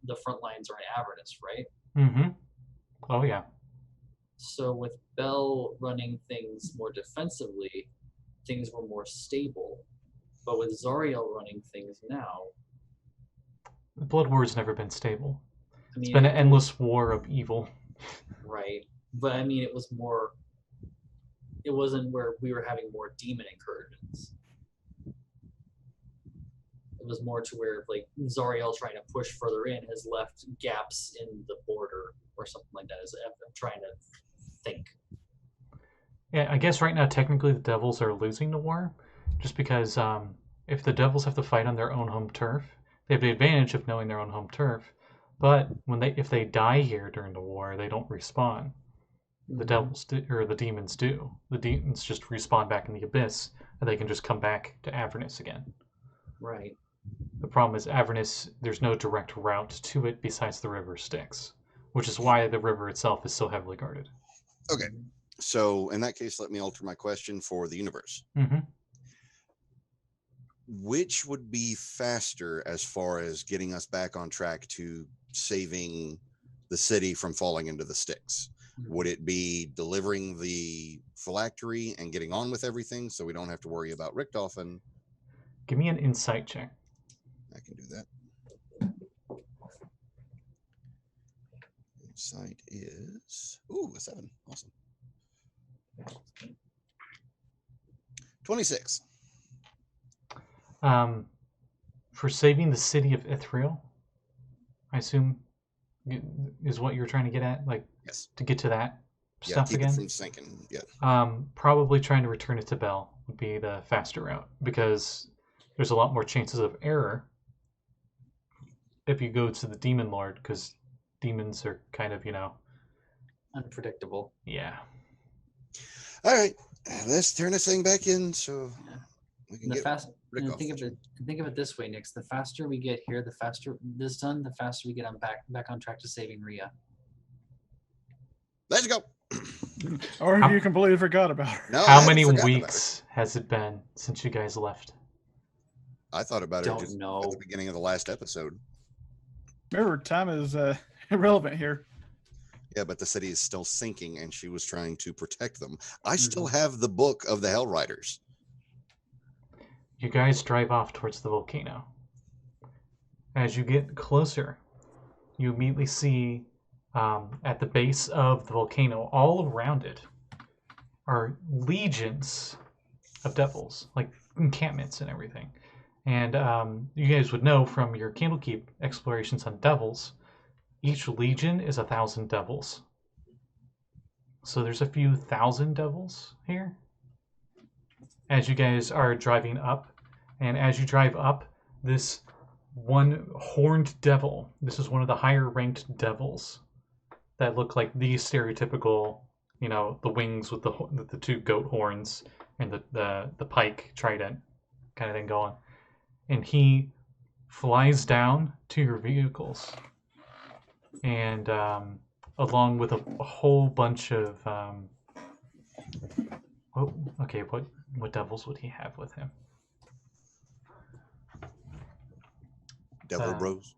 the front lines are in Avernus, right? Mm-hmm. Oh yeah. So with Bell running things more defensively, things were more stable. But with Zariel running things now, The Blood War has never been stable. I mean, It's been an endless war of evil. right? But I mean, it was more. It wasn't where we were having more demon incursions. It was more to where like Zariel trying to push further in has left gaps in the border or something like that. I'm trying to think. Yeah, I guess right now technically the Devils are losing the war, just because if the Devils have to fight on their own home turf, they have the advantage of knowing their own home turf. But if they die here during the war, they don't respawn. The Devils or the demons do. The demons just respawn back in the Abyss, and they can just come back to Avernus again. Right. The problem is Avernus, there's no direct route to it besides the river Styx, which is why the river itself is so heavily guarded. Okay. So in that case, let me alter my question for the universe. Mm-hmm. Which would be faster as far as getting us back on track to saving the city from falling into the Styx? Would it be delivering the phylactery and getting on with everything so we don't have to worry about Richtofen? Give me an insight check. I can do that. Insight is a 7. Awesome. 26. For saving the city of Ithriel, I assume is what you're trying to get at, like Yes. to get to that Yeah, stuff keep again. it from sinking. Yeah. Probably trying to return it to Bell would be the faster route because there's a lot more chances of error if you go to the Demon Lord, because demons are kind of, unpredictable. Yeah. All right, let's turn this thing back in so we can The get fast. Rick off. Think of it this way, Nix. The faster we get here, the faster this is done, the faster we get back on track to saving Rhea. Let's go. Or How- you completely forgot about her. No, I How haven't many forgotten about weeks has it been since you guys left? it. I thought about it Don't just know. at the beginning of the last episode. Remember, time is irrelevant here. Yeah, but the city is still sinking, and she was trying to protect them. I still have the book of the Hell Riders. You guys drive off towards the volcano. As you get closer, you immediately see at the base of the volcano, all around it, are legions of devils, like encampments and everything. And you guys would know from your Candlekeep explorations on devils, each legion is 1,000 devils. So there's a few thousand devils here. As you guys are driving up, and as you drive up, this one horned devil, this is one of the higher ranked devils that look like the stereotypical, the wings with the two goat horns and the pike trident kind of thing going. And he flies down to your vehicles, and along with a whole bunch of what devils would he have with him? Devil Bros.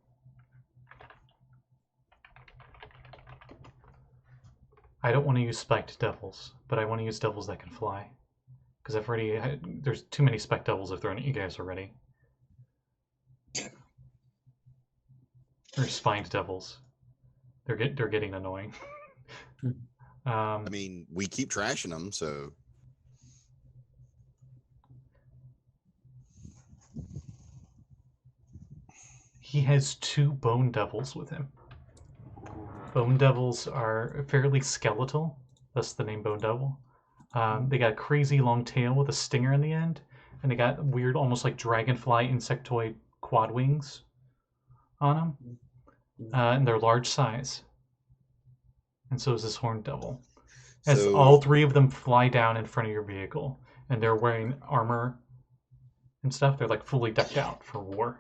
I don't want to use spiked devils, but I want to use devils that can fly. Because there's too many spiked devils I've thrown at you guys already. Or spined devils. They're getting annoying. I mean, we keep trashing them, so. He has 2 bone devils with him. Bone devils are fairly skeletal. That's the name Bone Devil. They got a crazy long tail with a stinger in the end, and they got weird, almost like dragonfly insectoid quad wings on them. And they're large size. And so is this horned devil. As So- all 3 of them fly down in front of your vehicle, and they're wearing armor and stuff. They're like fully decked out for war.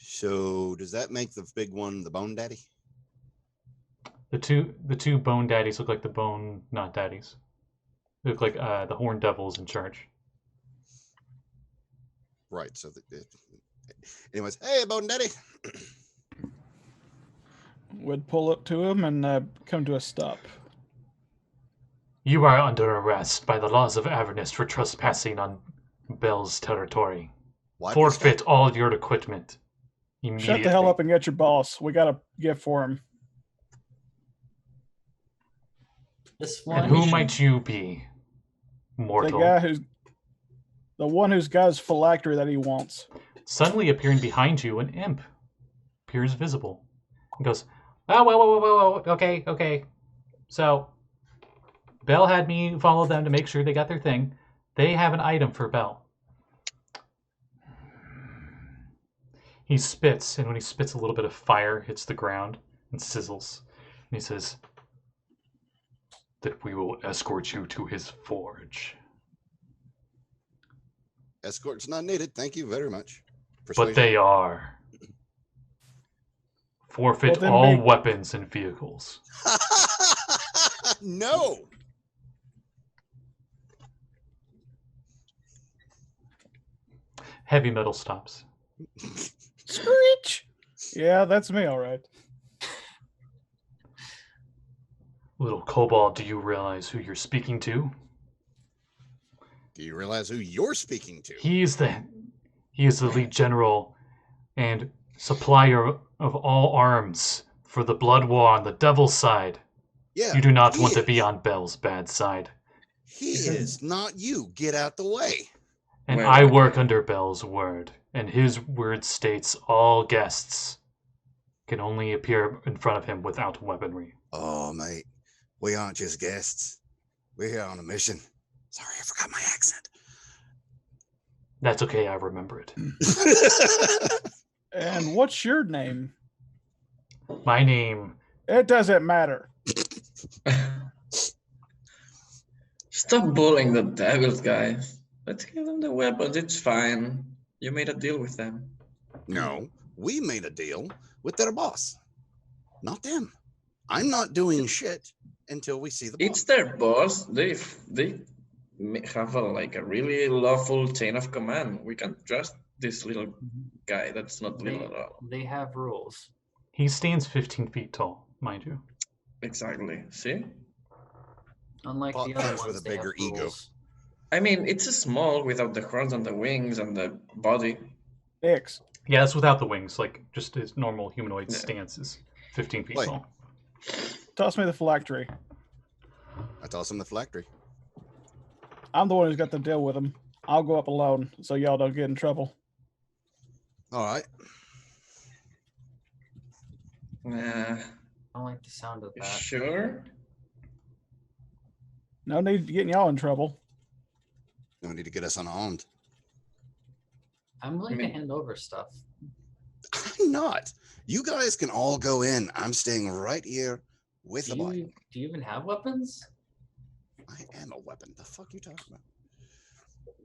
So does that make the big one the Bone Daddy? The two bone daddies look like the bone not daddies. They look like the horned devil's in charge. Right. So, anyways, hey, Bone Daddy. Would pull up to him and come to a stop. You are under arrest by the laws of Avernus for trespassing on Bell's territory. Why'd we Forfeit stop? all your equipment immediately. Shut the hell up and get your boss. We got a gift for him. This And one. who might you be, mortal? The one who's got his phylactery that he wants. Suddenly appearing behind you, an imp appears visible and goes, "Oh, whoa, okay. So, Bell had me follow them to make sure they got their thing. They have an item for Bell." He spits, and when he spits, a little bit of fire hits the ground and sizzles. And he says, "That we will escort you to his forge. Escort's not needed. Thank you very much. But they are. Forfeit Well, then all they- weapons and vehicles." No. Heavy metal stops. Screech! Yeah, that's me, all right. Little Kobold, do you realize who you're speaking to? Do you realize who you're speaking to? He is the lead general and supplier of all arms for the blood war on the devil's side. Yeah. You do not he want to is. be on Bell's bad side. He is not you. Get out the way. And Well, I work under Bell's word, and his word states all guests can only appear in front of him without weaponry. Oh, mate. We aren't just guests. We're here on a mission. Sorry, I forgot my accent. That's okay, I remember it. And what's your name? My name, It doesn't matter. Stop bullying the devils, guys. Let's give them the weapons. It's fine. You made a deal with them. No, we made a deal with their boss, not them. I'm not doing shit until we see the boss. It's their boss. They have a really lawful chain of command. We can't trust this little guy. That's not little at all. They have rules. he stands 15 feet tall, mind you. Exactly. See? Unlike Pot the other guys ones, with a they have bigger ego. rules. I mean, it's a small without the horns and the wings and the body. X. Yeah, that's without the wings, like just his normal humanoid Yeah. stance is 15 feet Wait. tall. Toss me the phylactery. I toss him the phylactery. I'm the one who's got to deal with him. I'll go up alone so y'all don't get in trouble. All right. I don't like the sound of that. Sure. No need to getting y'all in trouble. No need to get us unarmed. I'm willing I mean- to hand over stuff. I'm not. You guys can all go in. I'm staying right here with the body. Do you even have weapons? I am a weapon. The fuck you talking about?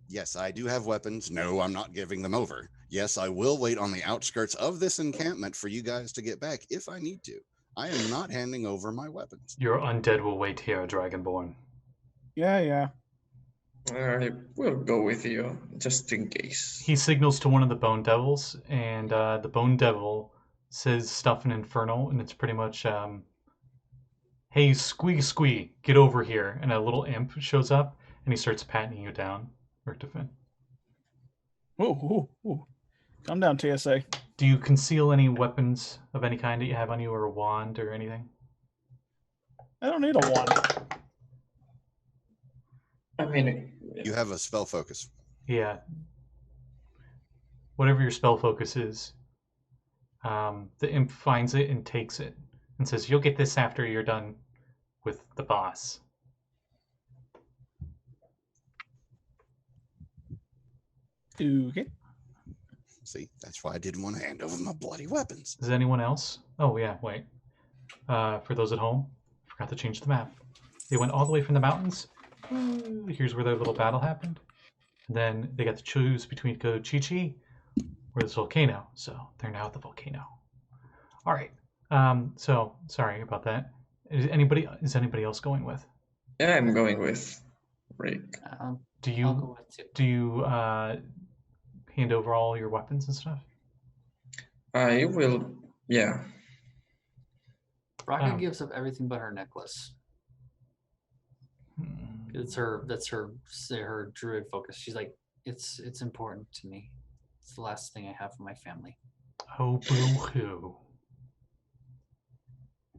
Yes, I do have weapons. No, I'm not giving them over. Yes, I will wait on the outskirts of this encampment for you guys to get back if I need to. I am not handing over my weapons. Your undead will wait here, Dragonborn. Yeah. I will go with you just in case. He signals to one of the bone devils, and the bone devil says stuff in Infernal, and it's pretty much, "Hey, squee, get over here." And a little imp shows up, and he starts patting you down, Richtofen. Ooh. Calm down, TSA. Do you conceal any weapons of any kind that you have on you, or a wand or anything? I don't need a wand. I mean, You have a spell focus. Yeah. Whatever your spell focus is. The imp finds it and takes it and says, "You'll get this after you're done with the boss." Okay. See, that's why I didn't want to hand over my bloody weapons. Does anyone else? Oh yeah, wait. For those at home, forgot to change the map. They went all the way from the mountains. Here's where their little battle happened. And then they got to choose between go Chi-Chi or this volcano. So they're now at the volcano. All right. So sorry about that. Is anybody else going with? Yeah, I'm going with Rick. Do I'll you go with 2. do you hand over all your weapons and stuff? I will. Yeah. Brakka gives up everything but her necklace. Hmm. That's her druid focus. She's like, it's important to me. It's the last thing I have for my family. Oh boo-hoo.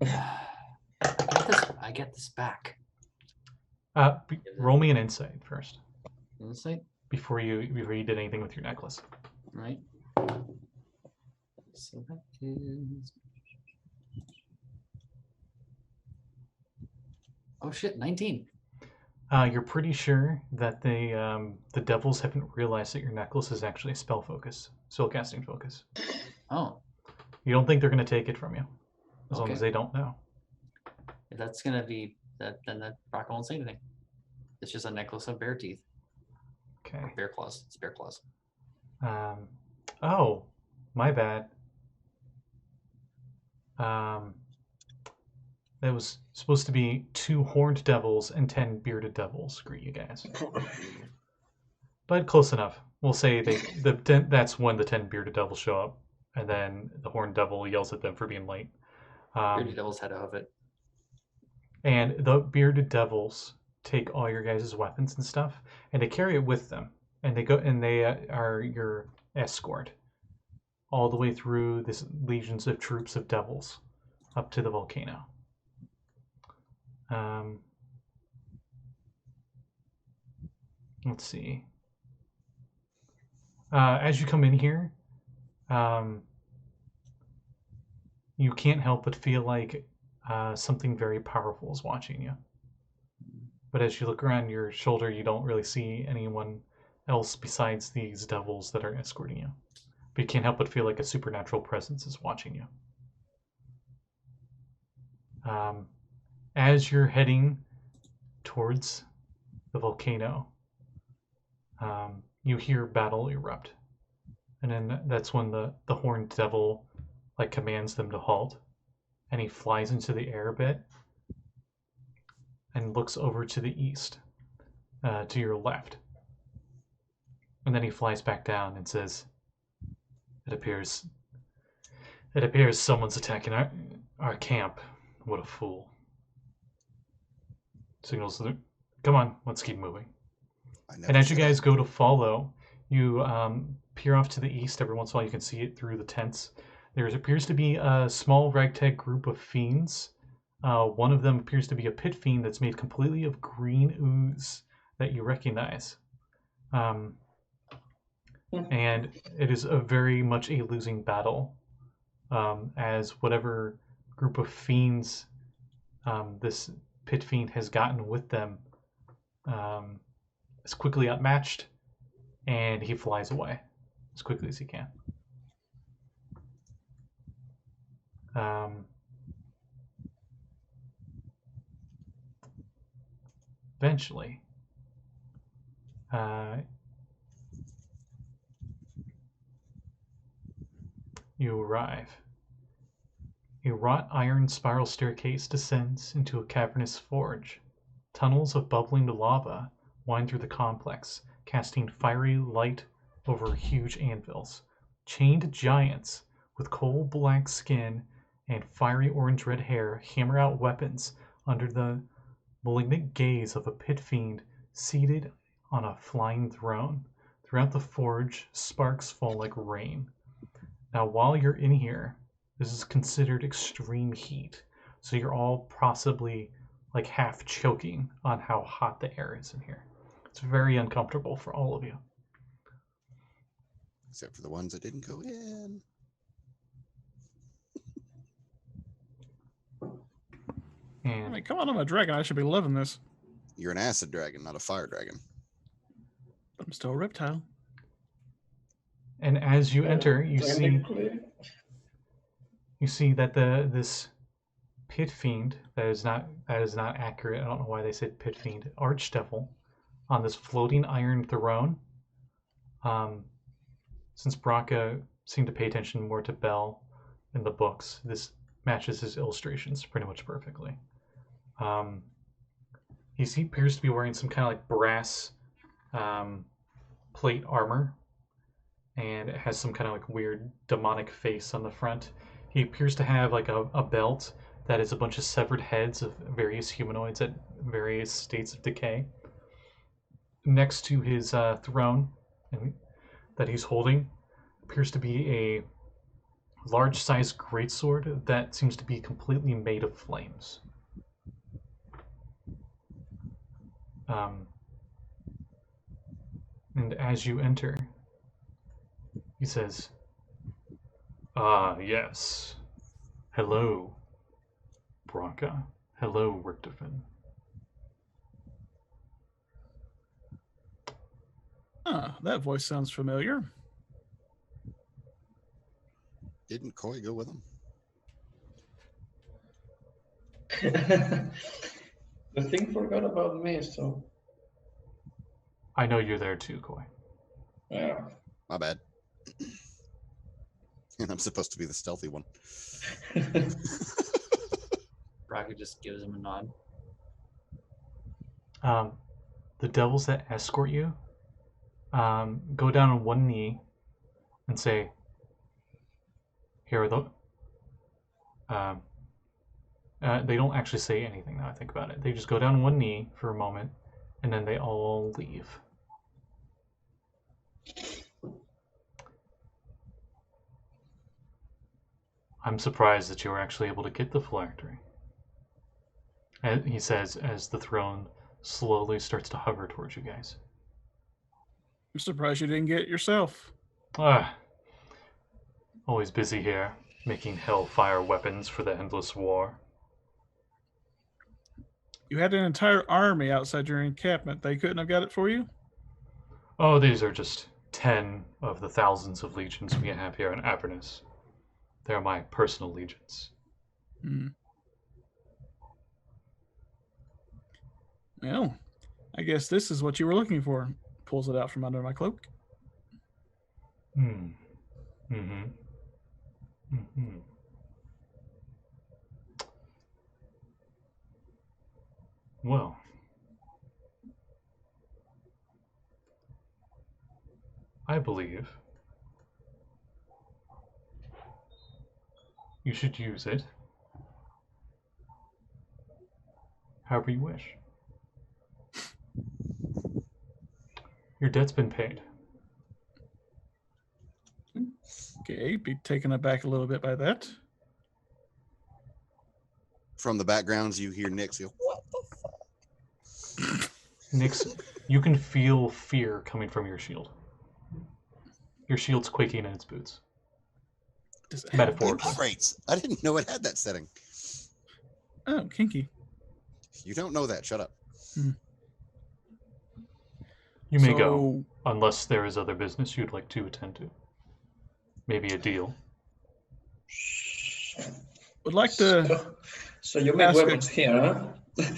I get this back. Roll me an insight first Insight, before you did anything with your necklace. right? So that is. Oh shit, 19. You're pretty sure that the devils haven't realized that your necklace is actually a spell focus, spellcasting focus. Oh, You don't think they're going to take it from you, as long Okay. as they don't know. if that's gonna be that. Then that Brakka won't say anything. It's just a necklace of bear teeth, Okay. bear claws. It's bear claws. Oh, my bad. That was supposed to be 2 horned devils and 10 bearded devils. Screw you guys. But close enough. We'll say that's when the 10 bearded devils show up, and then the horned devil yells at them for being late. Bearded devils had to have it. And the bearded devils take all your guys' weapons and stuff, and they carry it with them, and they are your escort all the way through this legions of troops of devils up to the volcano. Let's see. As you come in here, you can't help but feel like something very powerful is watching you. But as you look around your shoulder, you don't really see anyone else besides these devils that are escorting you. But you can't help but feel like a supernatural presence is watching you. As you're heading towards the volcano, you hear battle erupt. And then that's when the horned devil commands them to halt. And he flies into the air a bit and looks over to the east, to your left. And then he flies back down and says, It appears someone's attacking our camp. What a fool. Signals, come on, let's keep moving. And as you guys go to follow, you peer off to the east. Every once in a while you can see it through the tents. There appears to be a small ragtag group of fiends. One of them appears to be a pit fiend that's made completely of green ooze that you recognize. And it is very much a losing battle, as whatever group of fiends this pit fiend has gotten with them is quickly outmatched, and he flies away as quickly as he can. Eventually, you arrive. A wrought iron spiral staircase descends into a cavernous forge. Tunnels of bubbling lava wind through the complex, casting fiery light over huge anvils. Chained giants with coal-black skin and fiery orange-red hair hammer out weapons under the malignant gaze of a pit fiend seated on a flying throne. Throughout the forge, sparks fall like rain. Now, while you're in here, this is considered extreme heat, so you're all possibly half choking on how hot the air is in here. It's very uncomfortable for all of you. Except for the ones that didn't go in. I And mean, come on, I'm a dragon. I should be loving this. You're an acid dragon, not a fire dragon. But I'm still a reptile. and as you enter, you see Technically, that this pit fiend that is not accurate. I don't know why they said pit fiend. Archdevil on this floating iron throne. Since Brakka seemed to pay attention more to Bell in the books, this matches his illustrations pretty much perfectly. He appears to be wearing some kind of like brass plate armor, and it has some kind of like weird demonic face on the front. He appears to have like a belt that is a bunch of severed heads of various humanoids at various states of decay. Next to his throne that he's holding appears to be a large-sized greatsword that seems to be completely made of flames. And as you enter, he says, "Ah, yes. Hello, Brakka. Hello, Richtofen." Ah, that voice sounds familiar. Didn't Koi go with him? the thing forgot about me, so I know you're there too, Koi. yeah. My bad. And I'm supposed to be the stealthy one. Brakka just gives him a nod. The devils that escort you go down on one knee and say, "Here are the..." they don't actually say anything now I think about it. They just go down on one knee for a moment, and then they all leave. "I'm surprised that you were actually able to get the phylactery," he says as the throne slowly starts to hover towards you guys. I'm surprised you didn't get it yourself. Always busy here, making hellfire weapons for the endless war. You had an entire army outside your encampment. They couldn't have got it for you? Oh, these are just 10 of the thousands of legions we have here in Avernus. They're my personal legions. Well, I guess this is what you were looking for. Pulls it out from under my cloak. Well, I believe you should use it however you wish. Your debt's been paid. Okay, be taken aback a little bit by that. From the backgrounds, you hear Nixeu. What the fuck? Nix, you can feel fear coming from your shield. Your shield's quaking in its boots. Does it have Metaphorically. Rates. I didn't know it had that setting. Oh, kinky. You don't know that. Shut up. You may go, unless there is other business you'd like to attend to. Maybe a deal. Would like to... So you make ask weapons here, huh?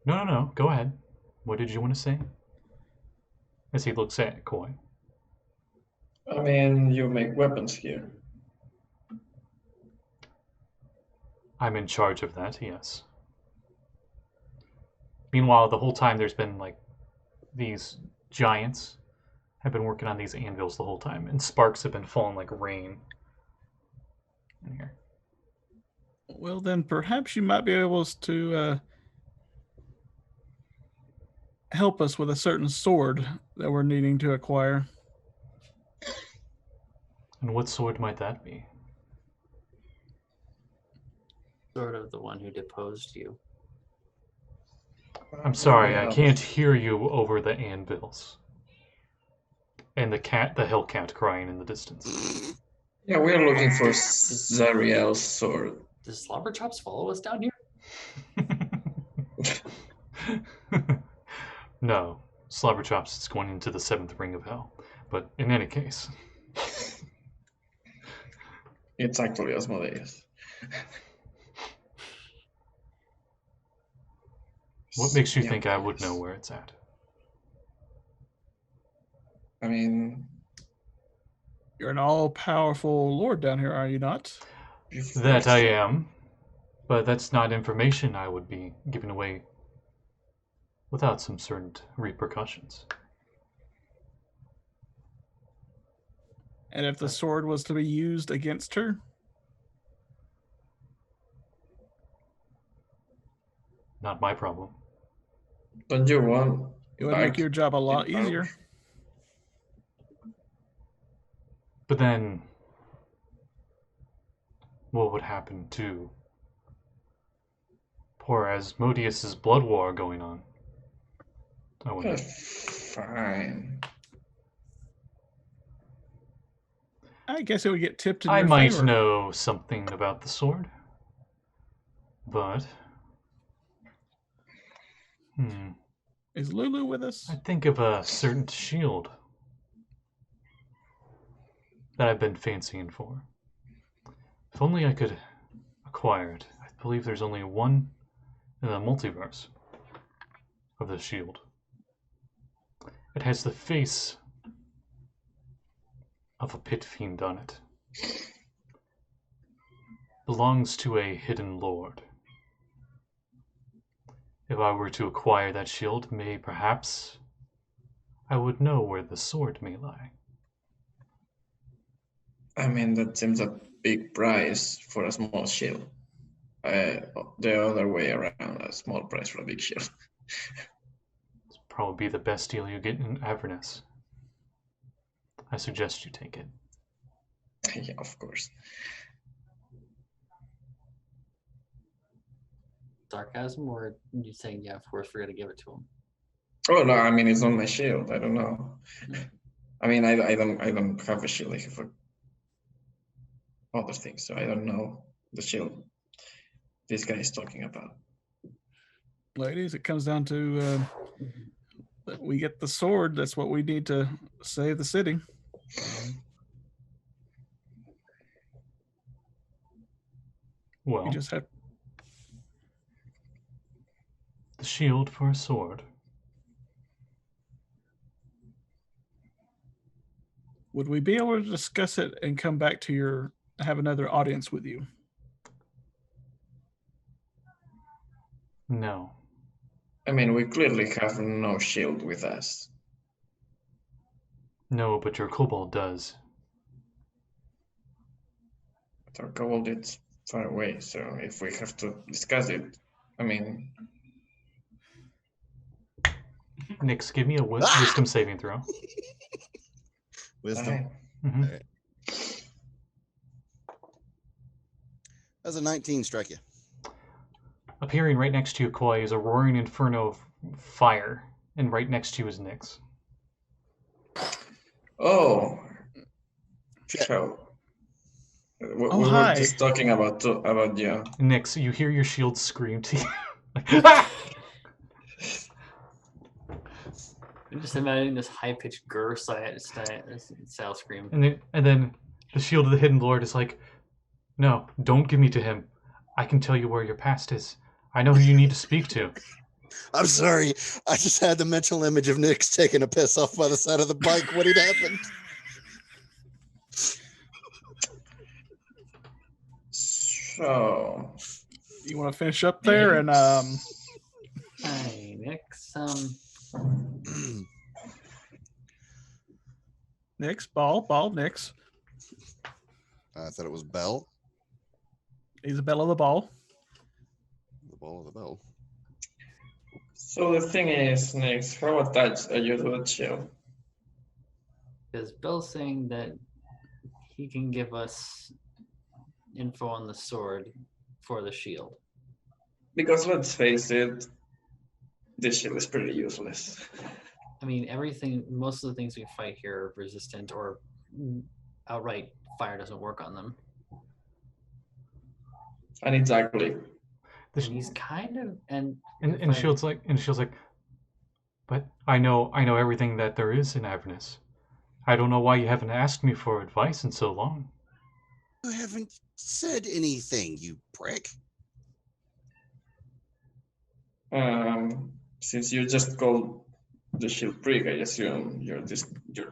No. Go ahead. What did you want to say? As he looks at Koi. I mean, you make weapons here. I'm in charge of that, yes. Meanwhile, the whole time there's been like these giants have been working on these anvils the whole time, and sparks have been falling like rain in here. Well, then perhaps you might be able to help us with a certain sword that we're needing to acquire. And what sword might that be? Sort of the one who deposed you. I'm sorry, I can't hear you over the anvils. And the hell cat crying in the distance. Yeah, we are looking for Zariel's sword. Does Slobberchops follow us down here? No, Slobberchops is going into the 7th ring of hell. But in any case, It's actually Asmodeus. what makes you Yeah, think I would yes. know where it's at? I mean, You're an all-powerful lord down here, are you not? That I am, but that's not information I would be giving away without some certain repercussions. And if the sword was to be used against her, Not my problem. Don't you want? it would make your job a lot easier. But then, what would happen to poor Asmodeus's blood war going on? I wonder. Fine. I guess it would get tipped in I your might favor. know something about the sword, but Is Lulu with us? I think of a certain shield that I've been fancying for. If only I could acquire it. I believe there's only one in the multiverse of the shield. It has the face of a pit fiend on it. Belongs to a hidden lord. If I were to acquire that shield, perhaps I would know where the sword may lie. I mean, that seems a big price for a small shield. The other way around, a small price for a big shield. It's probably the best deal you get in Avernus. I suggest you take it. Yeah, of course. Sarcasm, or you saying, yeah, of course, we're gonna give it to him? Oh no, I mean it's not my shield. I don't know. I mean, I don't have a shield. I have other things, so I don't know the shield this guy is talking about. Ladies, it comes down to that we get the sword. That's what we need to save the city. Well, You just have the shield for a sword. Would we be able to discuss it and come back to have another audience with you? No. I mean, we clearly have no shield with us. No, but your kobold does. But our kobold is far away, so if we have to discuss it, I mean... Nix, give me a wisdom saving throw. Wisdom. Mm-hmm. All right. That's a 19 strike you. Appearing right next to you, Koi, is a roaring inferno of fire, and right next to you is Nix. Oh! So, we were hi. just talking about you. Nix, you hear your shield scream to you. Ah! I'm just imagining this high-pitched grr style scream. And then the shield of the hidden lord is like, no, don't give me to him. I can tell you where your past is. I know who you need to speak to. I'm sorry. I just had the mental image of Nick's taking a piss off by the side of the bike. What had happened? So... You want to finish up there and Hi, Nix. Nix, ball, Nix. I thought it was Bell. He's the bell of the ball. The ball of the bell. So the thing is, Nix, how attached are you to the shield? Is Bill saying that he can give us info on the sword for the shield? Because let's face it, this shield is pretty useless. I mean, most of the things we fight here are resistant or outright fire doesn't work on them. And it's ugly. The And he's kind of and and Shield's like, but I know everything that there is in Avernus. I don't know why you haven't asked me for advice in so long. You haven't said anything, you prick. Since you just called the shield prick, I assume you're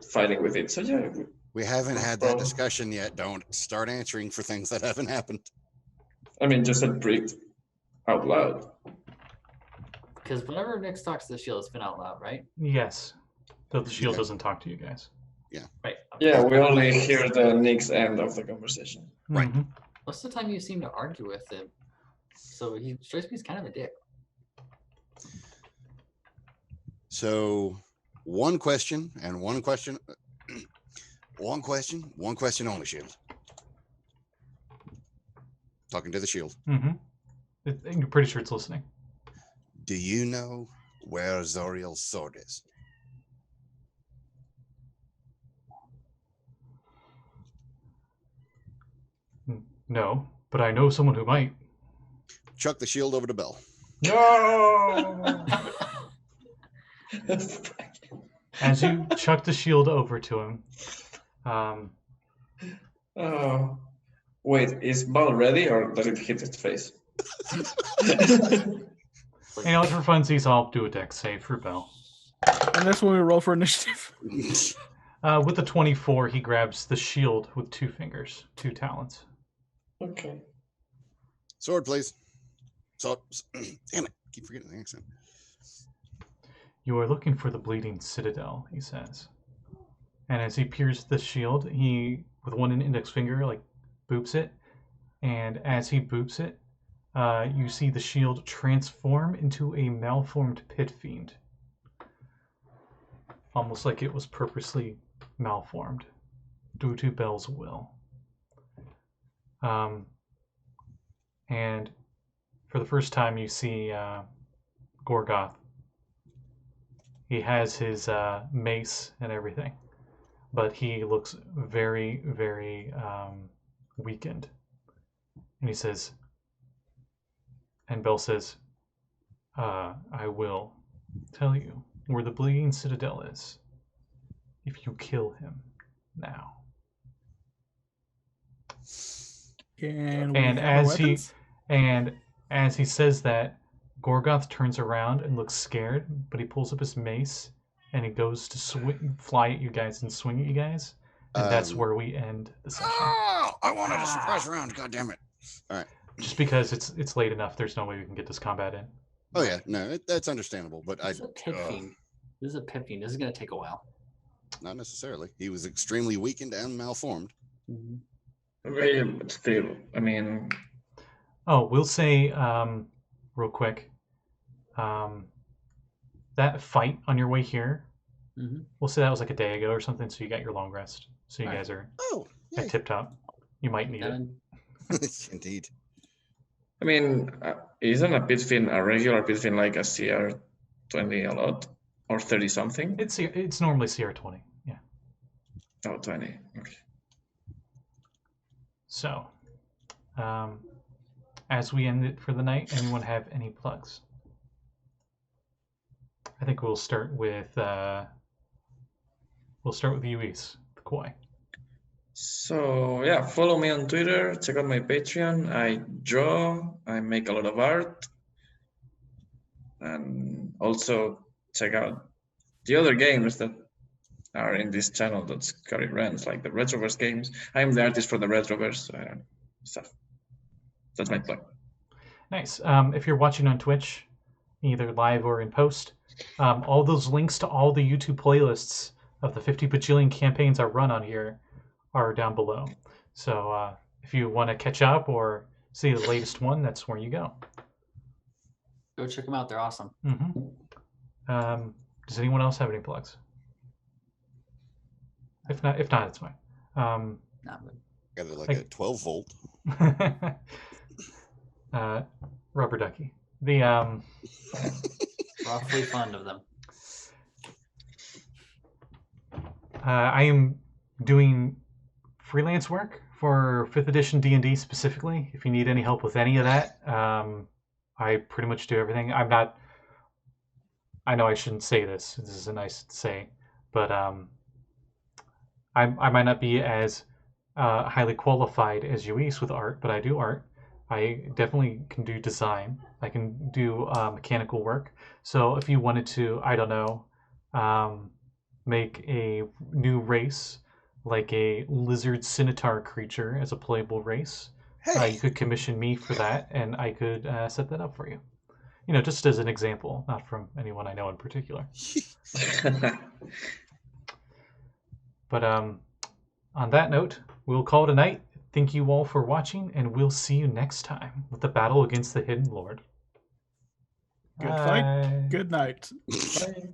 fighting with it. So yeah. We haven't had that discussion yet. Don't start answering for things that haven't happened. I mean, just said prick out loud. because whenever Nix talks to the shield, it's been out loud, right? Yes. Though the shield Yeah. doesn't talk to you guys. Right. Yeah, we only hear the Nix end of the conversation. Right. Mhm. Most of the time, you seem to argue with him, so he strikes me as kind of a dick. So, one question and one question, one question only, Shield. Talking to the Shield. You're pretty sure it's listening. Do you know where Zoriel's sword is? No, but I know someone who might. Chuck the shield over to Bell. No! As you chuck the shield over to him, wait, is ball ready or does it hit its face? for funsies, I'll do a dex save for Bell. And that's when we roll for initiative. With a 24, he grabs the shield with 2 fingers, 2 talons. Okay. Sword, please. Sword. Damn it. Keep forgetting the accent. You are looking for the bleeding citadel, he says. And as he peers the shield, he, with one index finger, boops it. And as he boops it, you see the shield transform into a malformed pit fiend. Almost like it was purposely malformed, due to Bell's will. And for the first time, you see Gorgoth. He has his mace and everything, but he looks very, very weakened. And he says, and Bell says, I will tell you where the Bleeding Citadel is if you kill him now. Can we And have our as weapons? as he says that, Gorgoth turns around and looks scared, but he pulls up his mace and he goes to fly at you guys and swing at you guys, and that's where we end the session. Oh, I wanted a surprise round. God damn it! All right. Just because it's late enough, there's no way we can get this combat in. Oh yeah, no, that's understandable, but This is a pit fiend. This is a pit fiend. This is going to take a while. not necessarily. He was extremely weakened and malformed. Mm-hmm. Well, but still, I mean... Oh, we'll say, real quick, that fight on your way here, we'll say that was like a day ago or something, so you got your long rest. So you guys are at tip-top. You might need it. Indeed. I mean, isn't a pit fin a regular pit fin like a CR20 a lot? Or 30-something? It's normally CR20, yeah. Oh, 20, okay. So, as we end it for the night, anyone have any plugs? I think we'll start with Lluis, the Koi. So yeah, follow me on Twitter, check out my Patreon. I draw, I make a lot of art. And also check out the other games that are in this channel that Scotty runs, like the Retroverse games. I'm the artist for the Retroverse stuff. That's my plug. Nice. If you're watching on Twitch, either live or in post, all those links to all the YouTube playlists of the 50 bajillion campaigns I run on here are down below. So if you want to catch up or see the latest one, that's where you go. Go check them out. They're awesome. Does anyone else have any plugs? If not, it's fine. Not good. Got it like a 12 volt. Rubber ducky. The Awfully fond of them. I am doing freelance work for 5th edition D&D specifically. If you need any help with any of that, I pretty much do everything. I'm not. I know I shouldn't say this. This is a nice to say, but I might not be as highly qualified as Lluis with art, but I do art. I definitely can do design. I can do mechanical work. So if you wanted to, I don't know, make a new race, like a lizard scimitar creature as a playable race, Hey, you could commission me for that, and I could set that up for you. You know, just as an example, not from anyone I know in particular. But on that note, we'll call it a night. Thank you all for watching, and we'll see you next time with the battle against the Hidden Lord. Good Bye. fight. Good night. Bye.